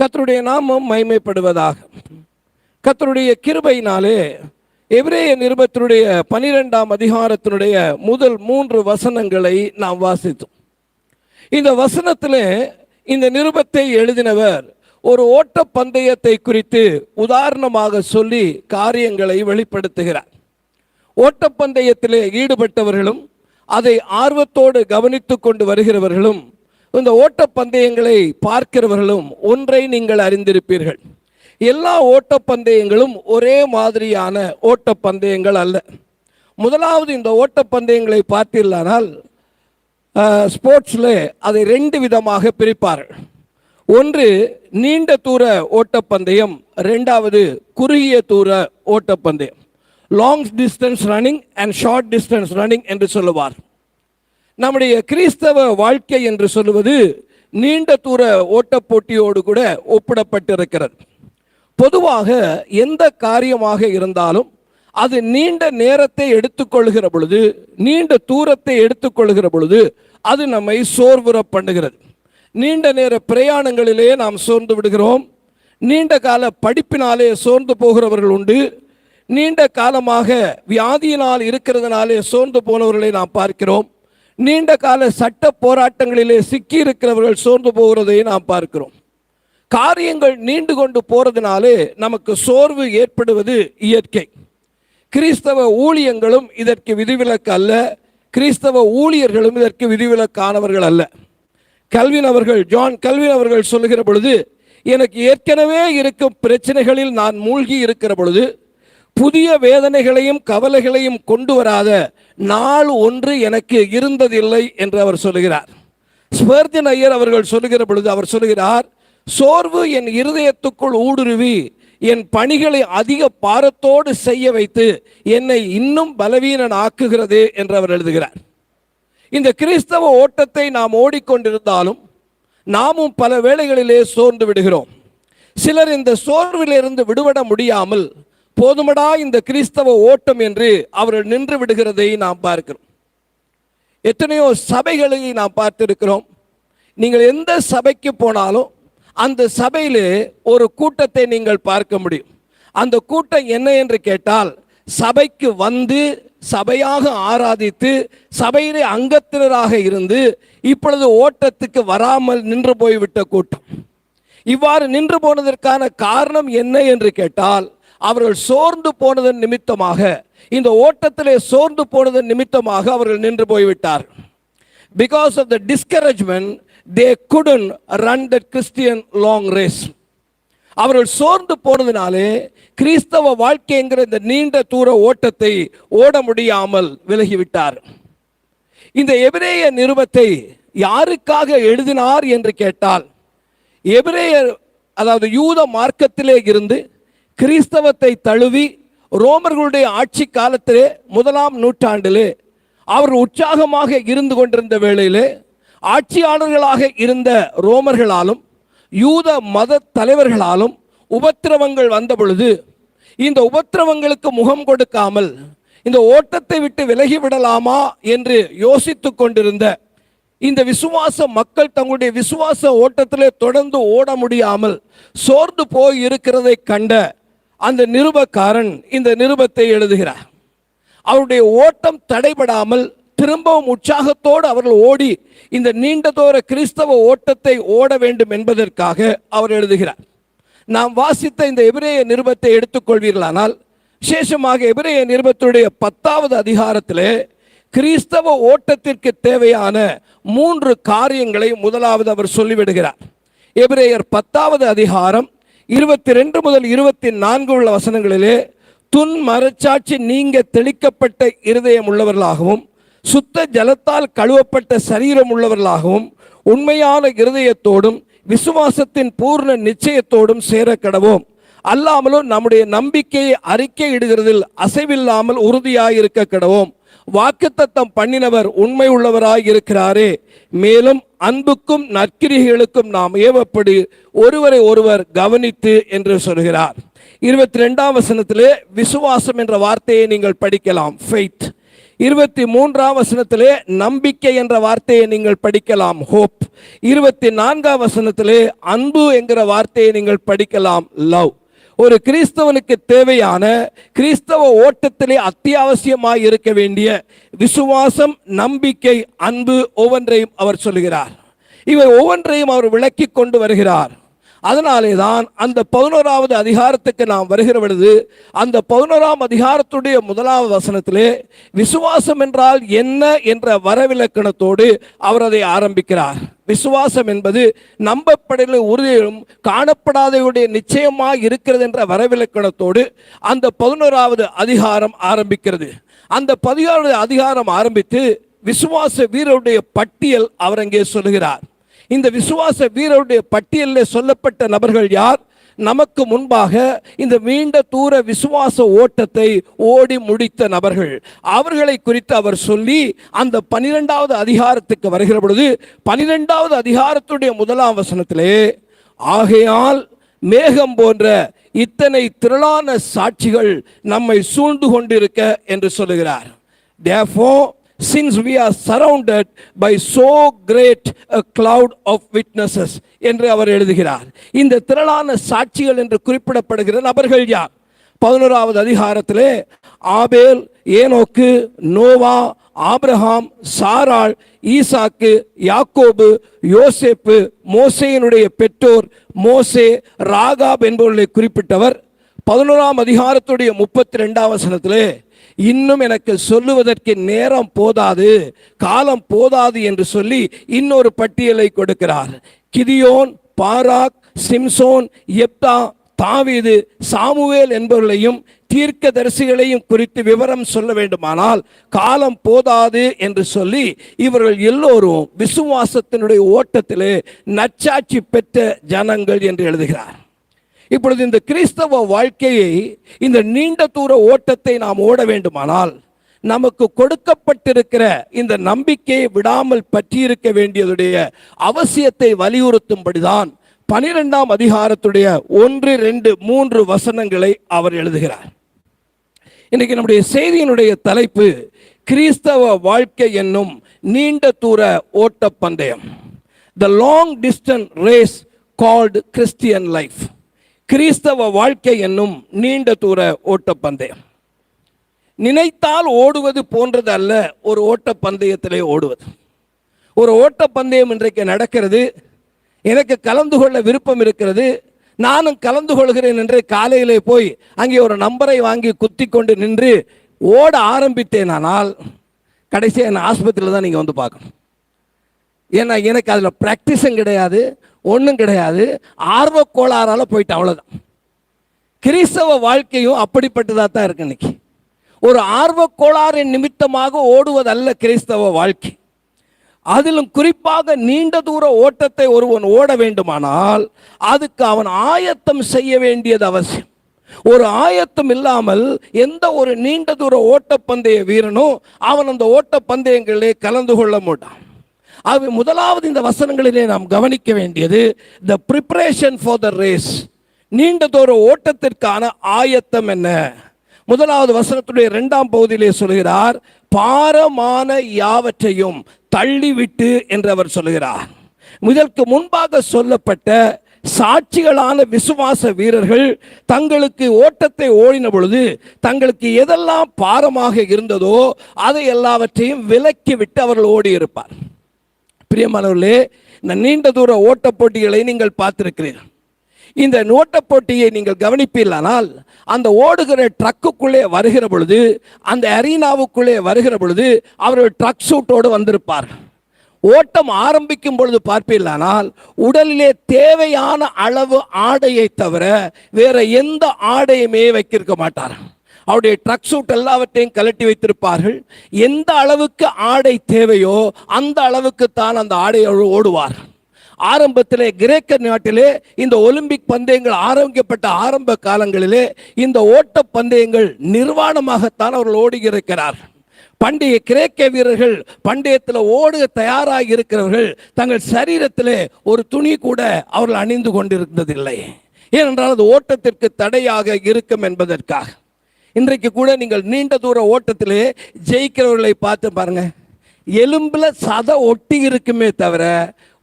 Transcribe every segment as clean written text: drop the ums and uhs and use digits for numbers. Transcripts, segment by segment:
கர்த்தருடைய நாமம் மகிமைப்படுவதாக. கர்த்தருடைய கிருபையினாலே எபிரேய நிருபத்தினுடைய 12ஆம் அதிகாரத்தினுடைய முதல் 3 வசனங்களை நாம் வாசித்தோம். இந்த வசனத்திலே இந்த நிருபத்தை எழுதினவர் ஒரு ஓட்ட பந்தயத்தை குறித்து உதாரணமாக சொல்லி காரியங்களை வெளிப்படுத்துகிறார். ஓட்டப்பந்தயத்திலே ஈடுபட்டவர்களும் அதை ஆர்வத்தோடு கவனித்து கொண்டு வருகிறவர்களும் இந்த ஓட்டப்பந்தயங்களை பார்க்கிறவர்களும் ஒன்றை நீங்கள் அறிந்திருப்பீர்கள். எல்லா ஓட்டப்பந்தயங்களும் ஒரே மாதிரியான ஓட்டப்பந்தயங்கள் அல்ல. முதலாவது, இந்த ஓட்டப்பந்தயங்களை பார்த்தீர்களானால் ஸ்போர்ட்ஸில் அதை 2 விதமாக பிரிப்பார்கள். ஒன்று நீண்ட தூர ஓட்டப்பந்தயம், 2வது குறுகிய தூர ஓட்டப்பந்தயம். Long distance running and short distance running என்று சொல்லுவார். நம்முடைய கிறிஸ்தவ வாழ்க்கை என்று சொல்லுவது நீண்ட தூர ஓட்டப் போட்டியோடு கூட ஒப்பிடப்பட்டிருக்கிறது. பொதுவாக எந்த காரியமாக இருந்தாலும் அது நீண்ட நேரத்தை எடுத்துக்கொள்கிற பொழுது, நீண்ட தூரத்தை எடுத்துக்கொள்கிற பொழுது அது நம்மை சோர்வுற பண்ணுகிறது. நீண்ட நேர பிரயாணங்களிலே நாம் சோர்ந்து விடுகிறோம். நீண்ட கால படிப்பினாலே சோர்ந்து போகிறவர்கள் உண்டு. நீண்ட காலமாக வியாதியினால் இருக்கிறதுனாலே சோர்ந்து போனவர்களை நாம் பார்க்கிறோம். நீண்ட கால சட்ட போராட்டங்களிலே சிக்கி இருக்கிறவர்கள் சோர்ந்து போகிறதை நாம் பார்க்கிறோம். காரியங்கள் நீண்டு கொண்டு போறதுனாலே நமக்கு சோர்வு ஏற்படுவது இயற்கை. கிறிஸ்தவ ஊழியங்களும் இதற்கு விதிவிலக்கு அல்ல. கிறிஸ்தவ ஊழியர்களும் இதற்கு விதிவிலக்கானவர்கள் அல்ல. ஜான் கல்வின் அவர்கள் சொல்லுகிற பொழுது, எனக்கு ஏற்கனவே இருக்கும் பிரச்சனைகளில் நான் மூழ்கி இருக்கிற பொழுது புதிய வேதனைகளையும் கவலைகளையும் கொண்டு வராத நாள் ஒன்று எனக்கு இருந்ததில்லை என்று அவர் சொல்லுகிறார். ஸ்பர்ஜன் ஐயர் அவர்கள் சொல்லுகிற பொழுது அவர் சொல்லுகிறார், சோர்வு என் இருதயத்துக்குள் ஊடுருவி என் பணிகளை அதிக பாரத்தோடு செய்ய வைத்து என்னை இன்னும் பலவீனன் ஆக்குகிறது என்று அவர் எழுதுகிறார். இந்த கிறிஸ்தவ ஓட்டத்தை நாம் ஓடிக்கொண்டிருந்தாலும் நாமும் பல வேளைகளிலே சோர்ந்து விடுகிறோம். சிலர் இந்த சோர்விலிருந்து விடுபட முடியாமல் போதுமடா இந்த கிறிஸ்தவ ஓட்டம் என்று அவர்கள் நின்று விடுகிறதை நாம் பார்க்கிறோம். எத்தனையோ சபைகளை நாம் பார்த்திருக்கிறோம். நீங்கள் எந்த சபைக்கு போனாலும் அந்த சபையிலே ஒரு கூட்டத்தை நீங்கள் பார்க்க முடியும். அந்த கூட்டம் என்ன என்று கேட்டால், சபைக்கு வந்து சபையாக ஆராதித்து சபையிலே அங்கத்தினராக இருந்து இப்பொழுது ஓட்டத்துக்கு வராமல் நின்று போய்விட்ட கூட்டம். இவ்வாறு நின்று போனதற்கான காரணம் என்ன என்று கேட்டால், அவர்கள் சோர்ந்து போனதன் நிமித்தமாக, இந்த ஓட்டத்திலே சோர்ந்து போனதன் நிமித்தமாக அவர்கள் நின்று போய்விட்டார். Because of the discouragement, they couldn't run that Christian long race. அவர்கள் சோர்ந்து போனதினாலே கிறிஸ்தவ வாழ்க்கைங்கிற இந்த நீண்ட தூர ஓட்டத்தை ஓட முடியாமல் விலகிவிட்டார். இந்த எபிரேய நிருபத்தை யாருக்காக எழுதினார் என்று கேட்டால், எபிரேயர், அதாவது யூத மார்க்கத்திலே இருந்து கிறிஸ்தவத்தை தழுவி ரோமர்களுடைய ஆட்சி காலத்திலே 1ஆம் நூற்றாண்டிலே அவர் உற்சாகமாக இருந்து கொண்டிருந்த வேளையிலே ஆட்சியாளர்களாக இருந்த ரோமர்களாலும் யூத மத தலைவர்களாலும் உபத்திரவங்கள் வந்த பொழுது இந்த உபத்திரவங்களுக்கு முகம் கொடுக்காமல் இந்த ஓட்டத்தை விட்டு விலகிவிடலாமா என்று யோசித்து கொண்டிருந்த இந்த விசுவாச மக்கள் தங்களுடைய விசுவாச ஓட்டத்திலே தொடர்ந்து ஓட முடியாமல் சோர்ந்து போய் இருக்கிறதை கண்ட அந்த நிருபக்காரன் இந்த நிருபத்தை எழுதுகிறார். அவருடைய ஓட்டம் தடைபடாமல் திரும்பவும் உற்சாகத்தோடு அவர்கள் ஓடி இந்த நீண்ட தூர கிறிஸ்தவ ஓட்டத்தை ஓட வேண்டும் என்பதற்காக அவர் எழுதுகிறார். நாம் வாசித்த இந்த எபிரேய நிருபத்தை எடுத்துக்கொள்வீர்களானால், விசேஷமாக எபிரேய நிருபத்துடைய 10வது அதிகாரத்திலே கிறிஸ்தவ ஓட்டத்திற்கு தேவையான 3 காரியங்களை முதலாவது அவர் சொல்லிவிடுகிறார். எபிரேயர் 10வது அதிகாரம் 22 முதல் 24 உள்ள வசனங்களிலே, துன் மரச்சாட்சி நீங்க தெளிக்கப்பட்ட இருதயம் உள்ளவர்களாகவும் சுத்த ஜலத்தால் கழுவப்பட்ட சரீரம் உள்ளவர்களாகவும் உண்மையான இருதயத்தோடும் விசுவாசத்தின் பூர்ண நிச்சயத்தோடும் சேர கடவோம். அல்லாமலும் நம்முடைய நம்பிக்கையை அறிக்கையிடுகிறதில் அசைவில்லாமல் உறுதியாயிருக்க கடவோம். வாக்குத்தத்தம் பண்ணினவர் உண்மை உள்ளவராய் இருக்கிறாரே. மேலும் அன்புக்கும் நற்கிரிகளுக்கும் நாம் ஏவப்படி ஒருவரை ஒருவர் கவனித்து என்று சொல்கிறார். 22ஆம் வசனத்திலே விசுவாசம் என்ற வார்த்தையை நீங்கள் படிக்கலாம். ஃபெய்த். 23ஆம் வசனத்திலே நம்பிக்கை என்ற வார்த்தையை நீங்கள் படிக்கலாம், ஹோப். 24ஆம் வசனத்திலே அன்பு என்கிற வார்த்தையை நீங்கள் படிக்கலாம், லவ். ஒரு கிறிஸ்தவனுக்கு தேவையான கிறிஸ்தவ ஓட்டத்திலே அத்தியாவசியமாய் இருக்க வேண்டிய விசுவாசம், நம்பிக்கை, அன்பு ஒவ்வொன்றையும் அவர் சொல்கிறார். இவை ஒவ்வொன்றையும் அவர் விளக்கி கொண்டு வருகிறார். அதனாலே தான் அந்த 11வது அதிகாரத்துக்கு நாம் வருகிற பொழுது அந்த 11ஆம் அதிகாரத்துடைய 1வது வசனத்திலே விசுவாசம் என்றால் என்ன என்ற வரவிலக்கணத்தோடு அவர் அதை ஆரம்பிக்கிறார். விசுவாசம் என்பது நம்பப்படல உறுதியும் காணப்படாதவருடைய நிச்சயமாக இருக்கிறது என்ற வரவிலக்கணத்தோடு அந்த 11வது அதிகாரம் ஆரம்பிக்கிறது. அந்த 16வது அதிகாரம் ஆரம்பித்து விசுவாச வீரருடைய பட்டியல் அவர் அங்கே சொல்கிறார். இந்த விசுவாச வீரருடைய பட்டியலில் சொல்லப்பட்ட நபர்கள் யார்? நமக்கு முன்பாக இந்த நீண்ட தூர விசுவாச ஓட்டத்தை ஓடி முடித்த நபர்கள். அவர்களை குறித்து அவர் சொல்லி அந்த 12வது அதிகாரத்துக்கு வருகிற பொழுது 12வது அதிகாரத்துடைய 1ஆம் வசனத்திலே, ஆகையால் மேகம் போன்ற இத்தனை திரளான சாட்சிகள் நம்மை சூழ்ந்து கொண்டிருக்க என்று சொல்லுகிறார். Therefore, since we are surrounded by so great a cloud of witnesses என்று அவர் எழுதுகிறார். இந்த திரளான சாட்சிகள் என்று குறிப்பிடப்படுகிற நபர்கள் யார்? 11வது அதிகாரத்திலே ஆபேல், ஏனோக்கு, நோவா, ஆபிரகாம், சாராள், ஈசாக்கு, யாக்கோபு, யோசேப்பு, மோசேயினுடைய பெற்றோர், மோசே, ராகாப் என்பவர்களை குறிப்பிட்டவர். 11ஆம் அதிகாரத்துடைய 32ஆம் வசனத்திலே, இன்னும் எனக்கு சொல்லுவதற்கு நேரம் போதாது, காலம் போதாது என்று சொல்லி இன்னொரு பட்டியலை கொடுக்கிறார். கிதியோன், பாராக், சிம்சோன், எப்தா, தாவீது, சாமுவேல் என்பவர்களையும் தீர்க்கதரிசிகளையும் குறித்து விவரம் சொல்ல வேண்டுமானால் காலம் போதாது என்று சொல்லி இவர்கள் எல்லோரும் விசுவாசத்தினுடைய ஓட்டத்திலே நற்சாட்சி பெற்ற ஜனங்கள் என்று எழுதுகிறார். இப்பொழுது இந்த கிறிஸ்தவ வாழ்க்கையை, இந்த நீண்ட தூர ஓட்டத்தை நாம் ஓட வேண்டுமானால் நமக்கு கொடுக்கப்பட்டிருக்கிற இந்த நம்பிக்கையை விடாமல் பற்றியிருக்க வேண்டியதுடைய அவசியத்தை வலியுறுத்தும்படிதான் 12ஆம் அதிகாரத்துடைய 1, 2, 3 வசனங்களை அவர் எழுதுகிறார். இன்னைக்கு நம்முடைய செய்தியினுடைய தலைப்பு கிறிஸ்தவ வாழ்க்கை என்னும் நீண்ட தூர ஓட்டப்பந்தயம். The long distance race called Christian life. கிறிஸ்தவ வாழ்க்கை என்னும் நீண்ட தூர ஓட்டப்பந்தயம். நினைத்தால் ஓடுவது போன்றது அல்ல ஒரு ஓட்டப்பந்தயத்திலே ஓடுவது. ஒரு ஓட்டப்பந்தயம் இன்றைக்கு நடக்கிறது, எனக்கு கலந்து கொள்ள விருப்பம் இருக்கிறது, நானும் கலந்து கொள்கிறேன் என்று காலையிலே போய் அங்கே ஒரு நம்பரை வாங்கி குத்தி கொண்டு நின்று ஓட ஆரம்பித்தேனால் கடைசியாக என்ன ஆஸ்பத்திரியில் தான் நீங்கள் வந்து பார்க்கணும். ஏன்னா எனக்கு அதில் ப்ராக்டிஸும் கிடையாது, ஒன்றும் கிடையாது, ஆர்வ கோளாறால் போயிட்டு, அவ்வளோதான். கிறிஸ்தவ வாழ்க்கையும் அப்படிப்பட்டதாக தான் இருக்கு. இன்னைக்கு ஒரு ஆர்வ கோளாறின் நிமித்தமாக ஓடுவதல்ல கிறிஸ்தவ வாழ்க்கை. அதிலும் குறிப்பாக நீண்ட தூர ஓட்டத்தை ஒருவன் ஓட வேண்டுமானால் அதுக்கு அவன் ஆயத்தம் செய்ய வேண்டியது அவசியம். ஒரு ஆயத்தம் இல்லாமல் எந்த ஒரு நீண்ட தூர ஓட்டப்பந்தய வீரனும் அவன் அந்த ஓட்டப்பந்தயங்களிலே கலந்து கொள்ள மாட்டான். ஆகவே முதலாவது இந்த வசனங்களிலே நாம் கவனிக்க வேண்டியது the preparation for the race. நீண்ட தூர ஓட்டத்திற்கான ஆயத்தம் என்ன? முதலாவது வசனத்துடைய 2ஆம் பகுதியிலே சொல்கிறார், பாரமான யாவற்றையும் தள்ளிவிட்டு என்று அவர் சொல்கிறார். இதற்கு முன்பாக சொல்லப்பட்ட சாட்சிகளான விசுவாச வீரர்கள் தங்களுக்கு ஓட்டத்தை ஓடின பொழுது தங்களுக்கு எதெல்லாம் பாரமாக இருந்ததோ அதை எல்லாவற்றையும் விலக்கிவிட்டு அவர்கள் ஓடி இருப்பார். பிரியமானவர்களே, இந்த நீண்ட தூர ஓட்ட போட்டிகளை நீங்கள் பார்த்திருக்கிறீர்கள். இந்த ஓட்டப் போட்டியை நீங்கள் கவனிப்பீர்களானால் அந்த ஓடுகிற ட்ரக்குக்குள்ளே வருகிற பொழுது, அந்த அரீனாவுக்குள்ளே வருகிற பொழுது அவர்கள் ட்ரக் சூட்டோடு வந்திருப்பார்கள். ஓட்டம் ஆரம்பிக்கும் பொழுது பார்ப்பீர்களானால் உடலிலே தேவையான அளவு ஆடையை தவிர வேற எந்த ஆடையுமே வைத்திருக்க மாட்டார்கள். அவருடைய ட்ரக் சூட் எல்லாவற்றையும் கலட்டி வைத்திருப்பார்கள். எந்த அளவுக்கு ஆடை தேவையோ அந்த அளவுக்கு தான் அந்த ஆடையோடு ஓடுவார்கள். ஆரம்பத்திலே கிரேக்க நாட்டிலே இந்த ஒலிம்பிக் பந்தயங்கள் ஆரம்பிக்கப்பட்ட ஆரம்ப காலங்களிலே இந்த ஓட்ட பந்தயங்கள் நிர்வாணமாகத்தான் அவர்கள் ஓடுகிறார்கள். பண்டைய கிரேக்க வீரர்கள் பந்தயத்தில் ஓட தயாராக இருக்கிறவர்கள் தங்கள் சரீரத்திலே ஒரு துணி கூட அவர்கள் அணிந்து கொண்டிருந்ததில்லை. ஏனென்றால் அது ஓட்டத்திற்கு தடையாக இருக்கும் என்பதற்காக. இன்றைக்கு கூட நீங்கள் நீண்ட தூர ஓட்டத்திலே ஜெயிக்கிறவர்களை பார்த்து பாருங்க, எலும்புல சதை ஒட்டி இருக்குமே தவிர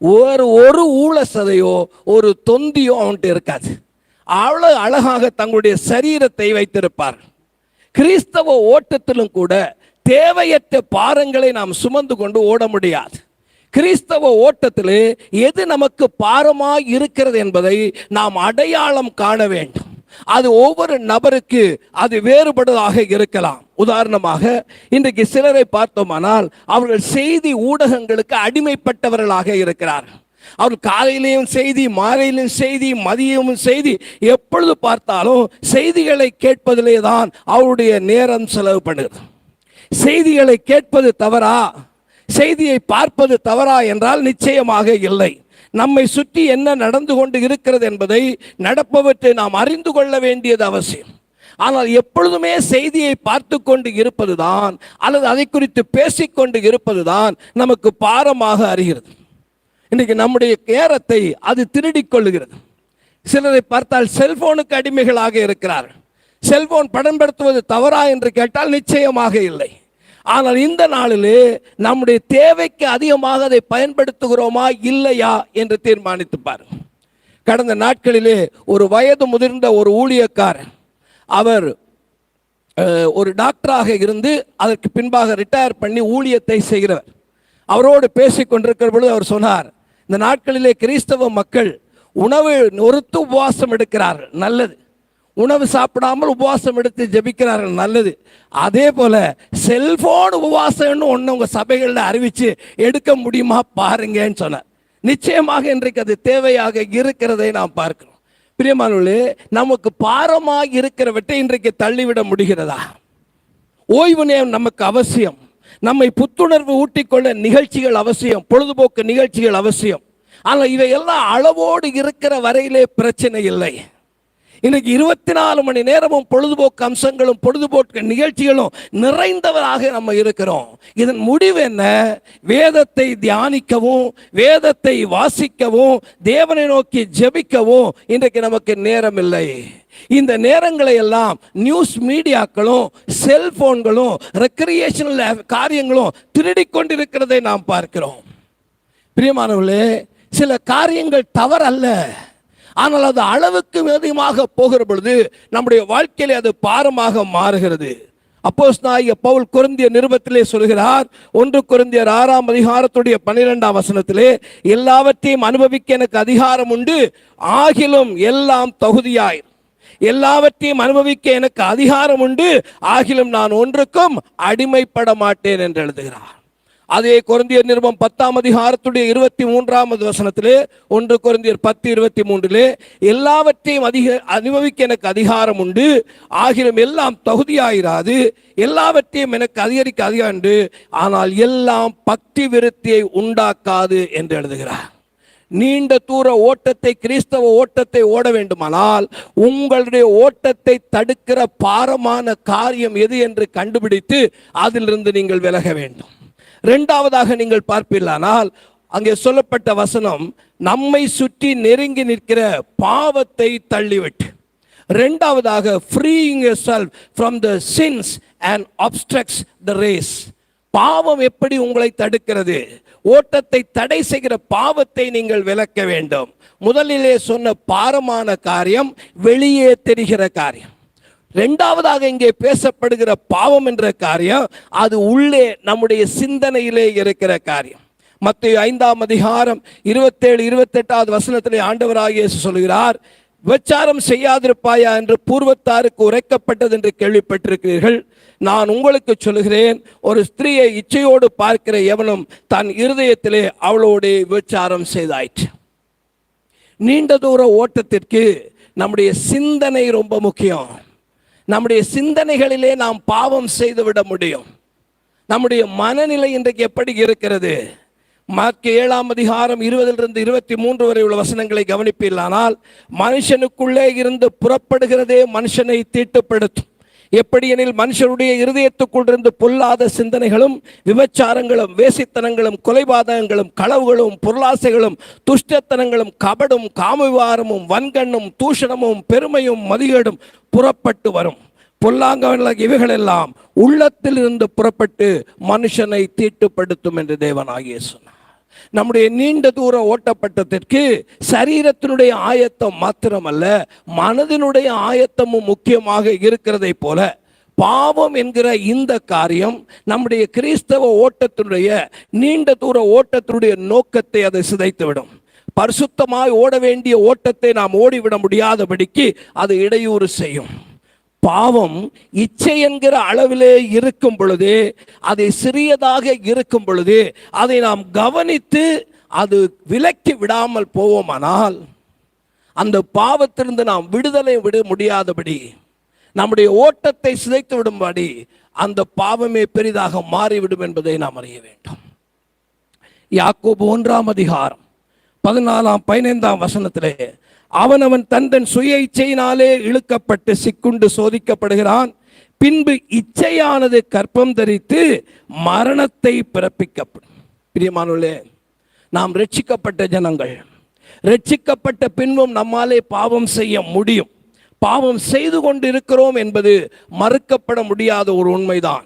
ஒரு ஊழ சதையோ ஒரு தொந்தியோ அவன்கிட்ட இருக்காது. அவ்வளோ அழகாக தங்களுடைய சரீரத்தை வைத்திருப்பார். கிறிஸ்தவ ஓட்டத்திலும் கூட தேவையற்ற பாரங்களை நாம் சுமந்து கொண்டு ஓட முடியாது. கிறிஸ்தவ ஓட்டத்திலே எது நமக்கு பாரமாய் இருக்கிறது என்பதை நாம் அடையாளம் காண வேண்டும். அது ஒவ்வொரு நபருக்கு அது வேறுபடுவதாக இருக்கலாம். உதாரணமாக இன்றைக்கு சிலரை பார்த்தோமானால் அவர்கள் செய்தி ஊடகங்களுக்கு அடிமைப்பட்டவர்களாக இருக்கிறார்கள். அவர் காலையிலேயும் செய்தி, மாலையிலும் செய்தி, மதியமும் செய்தி, எப்பொழுது பார்த்தாலும் செய்திகளை கேட்பதிலே தான் அவருடைய நேரம் செலவு பண்ணுகிறது. செய்திகளை கேட்பது தவறா, செய்தியை பார்ப்பது தவறா என்றால் நிச்சயமாக இல்லை. நம்மை சுற்றி என்ன நடந்து கொண்டு இருக்கிறது என்பதை, நடப்பவற்றை நாம் அறிந்து கொள்ள வேண்டியது அவசியம். ஆனால் எப்பொழுதுமே செய்தியை பார்த்து கொண்டு இருப்பதுதான் அல்லது அதை குறித்து பேசிக்கொண்டு இருப்பதுதான் நமக்கு பாரமாக அறிகிறது. இன்றைக்கு நம்முடைய நேரத்தை அது திருடிக் கொள்ளுகிறது. சிலரை பார்த்தால் செல்போனுக்கு அடிமைகளாக இருக்கிறார்கள். செல்போன் பயன்படுத்துவது தவறா என்று கேட்டால் நிச்சயமாக இல்லை. ஆனால் இந்த நாளிலே நம்முடைய தேவைக்கு அதிகமாக அதை பயன்படுத்துகிறோமா இல்லையா என்று தீர்மானித்து பாருங்கள். கடந்த நாட்களிலே ஒரு வயது முதிர்ந்த ஒரு ஊழியக்காரர், அவர் ஒரு டாக்டராக இருந்து அதற்கு பின்பாக ரிட்டையர் பண்ணி ஊழியத்தை செய்கிறவர். அவரோடு பேசிக்கொண்டிருக்கிற பொழுது அவர் சொன்னார், இந்த நாட்களிலே கிறிஸ்தவ மக்கள் உணவு ஒருத்து உபவாசம் எடுக்கிறார்கள், நல்லது. உணவு சாப்பிடாமல் உபவாசம் எடுத்து ஜெபிக்கிறார்கள், நல்லது. அதே போல செல்போன் உபவாசம்னு ஒன்று உங்கள் சபைகளில் அறிவித்து எடுக்க முடியுமா பாருங்கன்னு சொன்னார். நிச்சயமாக இன்றைக்கு அது தேவையாக இருக்கிறதை நாம் பார்க்கிறோம். பிரியமானவர்களே, நமக்கு பாரமாக இருக்கிறவற்றை இன்றைக்கு தள்ளிவிட முடிகிறதா? ஓய்வு நேரம் நமக்கு அவசியம். நம்மை புத்துணர்வு ஊட்டிக்கொள்ள நிகழ்ச்சிகள் அவசியம், பொழுதுபோக்கு நிகழ்ச்சிகள் அவசியம். ஆனால் இவையெல்லாம் அளவோடு இருக்கிற வரையிலே பிரச்சனை இல்லை. இன்னைக்கு 24 மணி நேரமும் பொழுதுபோக்கு அம்சங்களும் பொழுதுபோக்கு நிகழ்ச்சிகளும் நிறைந்தவராக நம்ம இருக்கிறோம். இதன் முடிவு என்ன? வேதத்தை தியானிக்கவும், வேதத்தை வாசிக்கவும், தேவனை நோக்கி ஜெபிக்கவும் இன்றைக்கு நமக்கு நேரம் இல்லை. இந்த நேரங்களை எல்லாம் நியூஸ் மீடியாக்களும் செல்போன்களும் ரெக்ரியேஷனல் காரியங்களும் திருடிக் கொண்டிருக்கிறதை நாம் பார்க்கிறோம். பிரியமானவர்களே, சில காரியங்கள் தவறல்ல, ஆனால் அது அளவுக்கு அதிகமாக போகிற பொழுது நம்முடைய வாழ்க்கையிலே அது பாரமாக மாறுகிறது. அப்போஸ்தலனாகிய பவுல் கொரிந்தியர் நிருபத்திலே சொல்கிறார், 1 கொரிந்தியர் 6ஆம் அதிகாரத்துடைய 12ஆம் வசனத்திலே, எல்லாவற்றையும் அனுபவிக்க எனக்கு அதிகாரம் உண்டு, ஆகிலும் எல்லாம் தகுதியாய். எல்லாவற்றையும் அனுபவிக்க எனக்கு அதிகாரம் உண்டு, ஆகிலும் நான் ஒன்றுக்கும் அடிமைப்பட மாட்டேன் என்று எழுதுகிறார். அதே கொரிந்தியர் நிருபம் 10ஆம் அதிகாரத்துடைய 23ஆம் வசனத்திலே, 1 கொரிந்தியர் 10:23, எல்லாவற்றையும் அனுபவிக்க எனக்கு அதிகாரம் உண்டு, ஆகிலும் எல்லாம் தகுதியாயிராது, எல்லாவற்றையும் எனக்கு அதிகரிக்க அதிகாரம் உண்டு, ஆனால் எல்லாம் பக்தி விருத்தியை உண்டாக்காது என்று எழுதுகிறார். நீண்ட தூர ஓட்டத்தை, கிறிஸ்தவ ஓட்டத்தை ஓட வேண்டுமானால் உங்களுடைய ஓட்டத்தை தடுக்கிற பாரமான காரியம் எது என்று கண்டுபிடித்து அதிலிருந்து நீங்கள் விலக வேண்டும். இரண்டாவதாக நீங்கள் பார்ப்பீர்களானால் அங்கே சொல்லப்பட்ட வசனம், நம்மை சுற்றி நெருங்கி நிற்கிற பாவத்தை தள்ளிவிட்டு. இரண்டாவதாக, freeing yourself from the sins and obstructs the race. பாவம் எப்படி உங்களை தடுக்கிறது? ஓட்டத்தை தடை செய்கிற பாவத்தை நீங்கள் விலக்க வேண்டும். முதலிலே சொன்ன பாரமான காரியம் வெளியே தெரிகிற காரியம். இரண்டாவதாக இங்கே பேசப்படுகிற பாவம் என்ற காரியம் அது உள்ளே நம்முடைய சிந்தனையிலே இருக்கிற காரியம். மத்தேயு 5ஆம் அதிகாரம் 27-28 வசனத்திலே ஆண்டவராகிய இயேசு சொல்கிறார், விபச்சாரம் செய்யாதிருப்பாயா என்று பூர்வத்தாருக்கு உரைக்கப்பட்டது என்று கேள்விப்பட்டிருக்கிறீர்கள். நான் உங்களுக்கு சொல்கிறேன், ஒரு ஸ்திரீயை இச்சையோடு பார்க்கிற எவனும் தன் இருதயத்திலே அவளோடு விபச்சாரம் செய்தாயிற்று. நீண்ட தூர ஓட்டத்திற்கு நம்முடைய சிந்தனை ரொம்ப முக்கியம். நம்முடைய சிந்தனைகளிலே நாம் பாவம் செய்து விட முடியும். நம்முடைய மனநிலை இன்றைக்கு எப்படி இருக்கிறது? மார்க்கு 7ஆம் அதிகாரம் 20-23 வரை உள்ள வசனங்களை கவனிப்பீர்களானால், மனுஷனுக்குள்ளே இருந்து புறப்படுகிறதே மனுஷனை தீட்டுப்படுத்தும். எப்படி எனில், மனுஷருடைய இருதயத்துக்குள் இருந்து பொல்லாத சிந்தனைகளும், விபச்சாரங்களும், வேசித்தனங்களும், கொலைபாதகங்களும், களவுகளும், பொருளாசைகளும், துஷ்டத்தனங்களும், கபடும், காமவிகாரமும், வன்கண்ணும், தூஷணமும், பெருமையும், மதிகேடும் புறப்பட்டு வரும். பொல்லாங்கவர்கள் இவைகளெல்லாம் உள்ளத்தில் இருந்து புறப்பட்டு மனுஷனை தீட்டுப்படுத்தும் என்று தேவனாகிய சொன்னார். நம்முடைய நீண்ட தூர ஓட்டப்பட்டதற்கு சரீரத்தினுடைய ஆயத்தம் மாத்திரமல்ல, மனதினுடைய ஆயத்தமும் முக்கியமாக இருக்கிறதை போல பாவம் என்கிற இந்த காரியம் நம்முடைய கிறிஸ்தவ ஓட்டத்தினுடைய நீண்ட தூர ஓட்டத்தினுடைய நோக்கத்தை அதை சிதைத்துவிடும். பரிசுத்தமாய் ஓட வேண்டிய ஓட்டத்தை நாம் ஓடிவிட முடியாதபடிக்கு அது இடையூறு செய்யும். பாவம் இச்சை என்கிற அளவிலே இருக்கும் பொழுது, அதை சிறியதாக இருக்கும் பொழுது அதை நாம் கவனித்து அது விலக்கி விடாமல் போவோமானால் அந்த பாவத்திலிருந்து நாம் விடுதலை விட முடியாதபடி, நம்முடைய ஓட்டத்தை சிதைத்து விடும்படி அந்த பாவமே பெரிதாக மாறிவிடும் என்பதை நாம் அறிய வேண்டும். யாக்கோபு 1 அதிகாரம் 14-15 வசனத்திலே, அவனவன் தன் சுய இச்சையினாலே இழுக்கப்பட்டு சிக்குண்டு சோதிக்கப்படுகிறான், பின்பு இச்சையானது கற்பம் தரித்து மரணத்தை பிறப்பிக்கப்படும். பிரியமானவர்களே, நாம் ரட்சிக்கப்பட்ட ஜனங்கள், ரட்சிக்கப்பட்ட பின்பும் நம்மாலே பாவம் செய்ய முடியும். பாவம் செய்து கொண்டு இருக்கிறோம் என்பது மறுக்கப்பட முடியாத ஒரு உண்மைதான்.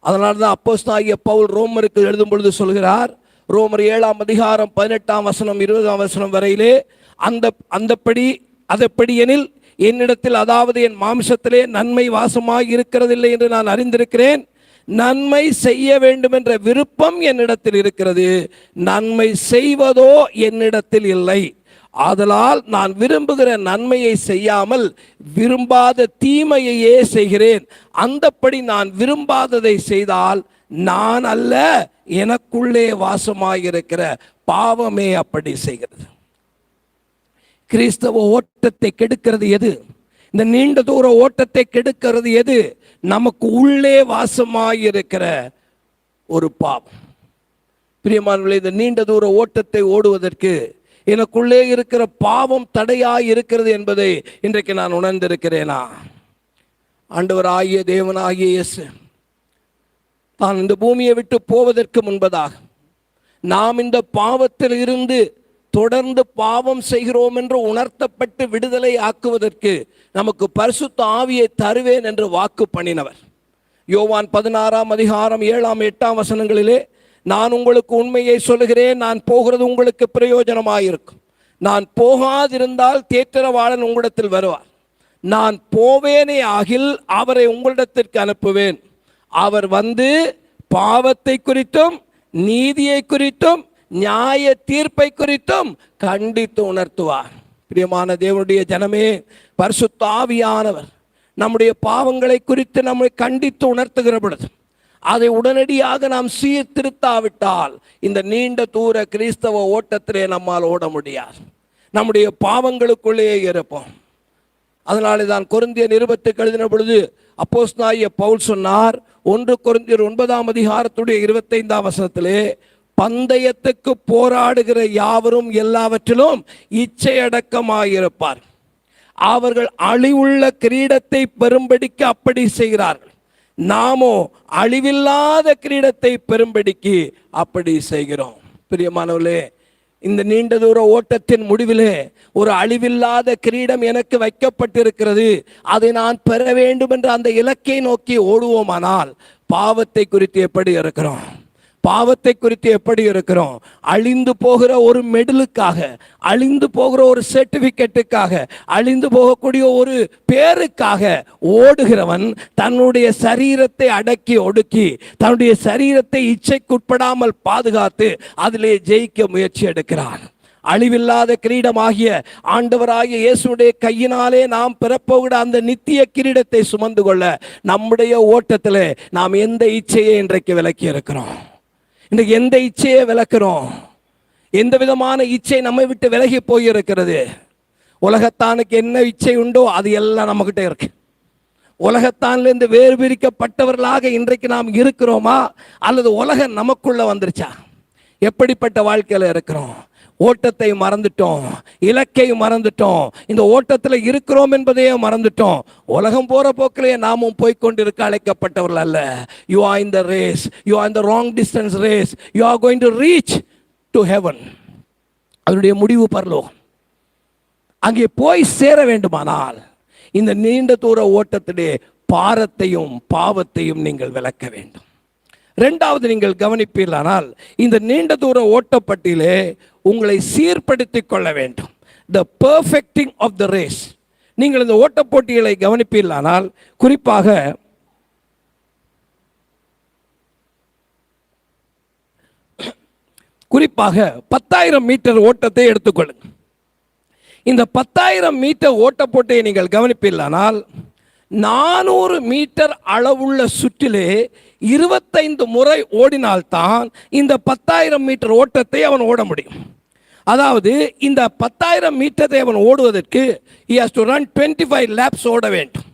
அதனால தான் அப்போஸ்தலனாகிய பவுல் ரோமருக்கு எழுதும் பொழுது சொல்கிறார், ரோமர் 7 அதிகாரம் 18 வசனம் 20 வசனம் வரையிலே, அதப்படி எனில் என்னிடத்தில், அதாவது என் மாம்சத்திலே நன்மை வாசமாய் இருக்கிறதில்லை என்று நான் அறிந்திருக்கிறேன். நன்மை செய்ய வேண்டும் என்ற விருப்பம் என்னிடத்தில் இருக்கிறது, நன்மை செய்வதோ என்னிடத்தில் இல்லை. ஆதலால் நான் விரும்புகிற நன்மையை செய்யாமல் விரும்பாத தீமையையே செய்கிறேன். அந்தப்படி நான் விரும்பாததை செய்தால் நான் அல்ல, எனக்குள்ளே வாசமாயிருக்கிற பாவமே அப்படி செய்கிறது. கிறிஸ்தவ ஓட்டத்தை கெடுக்கிறது எது? இந்த நீண்ட தூர ஓட்டத்தை கெடுக்கிறது எது? நமக்கு உள்ளே வாசமாயிருக்கிற ஒரு பாவம். பிரியமானவர்களே, இந்த நீண்ட தூர ஓட்டத்தை ஓடுவதற்கு எனக்குள்ளே இருக்கிற பாவம் தடையாய் இருக்கிறது என்பதை இன்றைக்கு நான் உணர்ந்திருக்கிறேனா? ஆண்டவராகிய தேவனாகிய இயேசு தான் இந்த பூமியை விட்டு போவதற்கு முன்பதாக நாம் இந்த பாவத்தில் இருந்து தொடர்ந்து பாவம் செய்கிறோம் என்று உணர்த்தப்பட்டு விடுதலை ஆக்குவதற்கு நமக்கு பரிசுத்த ஆவியை தருவேன் என்று வாக்கு பண்ணினவர். யோவான் 16 அதிகாரம் 7-8 வசனங்களிலே, நான் உங்களுக்கு உண்மையை சொல்லுகிறேன், நான் போகிறது உங்களுக்கு பிரயோஜனமாயிருக்கும். நான் போகாதிருந்தால் தேற்றரவாளன் உங்களிடத்தில் வருவார். நான் போவேனே ஆகில் அவரை உங்களிடத்திற்கு அனுப்புவேன். அவர் வந்து பாவத்தை குறித்தும் நீதியை குறித்தும் நியாய தீர்ப்பை குறித்தும் கண்டித்து உணர்த்துவார். பிரியமான தேவனுடைய ஜனமே, பரிசுத்த ஆவியானவர் நம்முடைய பாவங்களை குறித்து நம்மை கண்டித்து உணர்த்துகிற பொழுது அதை உடனடியாக நாம் சீர்திருத்தாவிட்டால் இந்த நீண்ட தூர கிறிஸ்தவ ஓட்டத்திலே நம்மால் ஓட முடியாது. நம்முடைய பாவங்களுக்குள்ளேயே இருப்போம். அதனாலே தான் கொரிந்தியர் நிருபத்துக்கு எழுதின பொழுது அப்போஸ்தலனாகிய பவுல் சொன்னார், 1 கொரிந்தியர் 9 அதிகாரத்துடைய 25 வசனத்திலே, பந்தயத்துக்கு போராடுகிற யாவரும் எல்லாவற்றிலும் இச்சையடக்கமாயிருப்பார், அவர்கள் அழிவுள்ள கிரீடத்தை பெறும்படிக்கு அப்படி செய்கிறார்கள், நாமோ அழிவில்லாத கிரீடத்தை பெறும்படிக்கு அப்படி செய்கிறோம். பிரியமானவர்களே, இந்த நீண்ட தூர ஓட்டத்தின் முடிவிலே ஒரு அழிவில்லாத கிரீடம் எனக்கு வைக்கப்பட்டிருக்கிறது, அதை நான் பெற வேண்டும் என்ற அந்த இலக்கை நோக்கி ஓடுவோமானால் பாவத்தை குறித்து எப்படி இருக்கிறோம்? பாவத்தை குறித்து எப்படி இருக்கிறோம்? அழிந்து போகிற ஒரு மெடலுக்காக, அழிந்து போகிற ஒரு சர்டிபிகேட்டுக்காக, அழிந்து போகக்கூடிய ஒரு பேருக்காக ஓடுகிறவன் தன்னுடைய சரீரத்தை அடக்கி ஒடுக்கி தன்னுடைய சரீரத்தை இச்சைக்குட்படாமல் பாதுகாத்து அதிலே ஜெயிக்க முயற்சி எடுக்கிறான். அழிவில்லாத கிரீடமாகிய ஆண்டவராகிய இயேசுடைய கையினாலே நாம் பெறப்போகிற அந்த நித்திய கிரீடத்தை சுமந்து கொள்ள நம்முடைய ஓட்டத்தில் நாம் எந்த இச்சையை இன்றைக்கு விலக்கி இருக்கிறோம்? இன்றைக்கு எந்த இச்சையை விலக்கிறோம்? எந்த விதமான இச்சை நம்மை விட்டு விலகி போயிருக்கிறது? உலகத்தானுக்கு என்ன இச்சை உண்டோ அது எல்லாம் நம்மகிட்ட இருக்கு. உலகத்தானிலிருந்து வேறு பிரிக்கப்பட்டவர்களாக இன்றைக்கு நாம் இருக்கிறோமா, அல்லது உலகம் நமக்குள்ள வந்துருச்சா? எப்படிப்பட்ட வாழ்க்கையில் இருக்கிறோம்? ஓட்டத்தை மறந்துட்டோம், இலக்கை மறந்துட்டோம், இந்த ஓட்டத்தில் இருக்கிறோம் என்பதையே மறந்துட்டோம். உலகம் போற போக்கிலே நாமும் போய்கொண்டிருக்க அழைக்கப்பட்டவர்கள் அல்ல. You are in the race, you are in the wrong distance race, you are going to reach to heaven. அதனுடைய முடிவு பரலோகம். அங்கே போய் சேர வேண்டுமானால் இந்த நீண்ட தூர ஓட்டத்திலே பாரத்தையும் பாவத்தையும் நீங்கள் விலக்க வேண்டும். இரண்டாவது, நீங்கள் கவனிப்பீர்களானால் இந்த நீண்ட தூர ஓட்டப்பட்டியிலே உங்களை சீர்படுத்திக் கொள்ள வேண்டும். த பெர்ஃபெக்டிங் ஆஃப் த ரேஸ். நீங்கள் இந்த ஓட்டப்போட்டிகளை கவனிப்பீர்களானால் குறிப்பாக குறிப்பாக 10,000 மீட்டர் ஓட்டத்தை எடுத்துக்கொள்ளுங்கள். இந்த 10,000 மீட்டர் ஓட்டப்போட்டியை நீங்கள் கவனிப்பீர்களானால் 400 மீட்டர் அளவுள்ள சுற்றிலே 25 முறை ஓடினால்தான் இந்த 10,000 மீட்டர் ஓட்டத்தை அவன் ஓட முடியும். அதாவது இந்த 10,000 மீட்டரை அவன் ஓடுவதற்கு he has to run 25 laps ஓட வேண்டும்.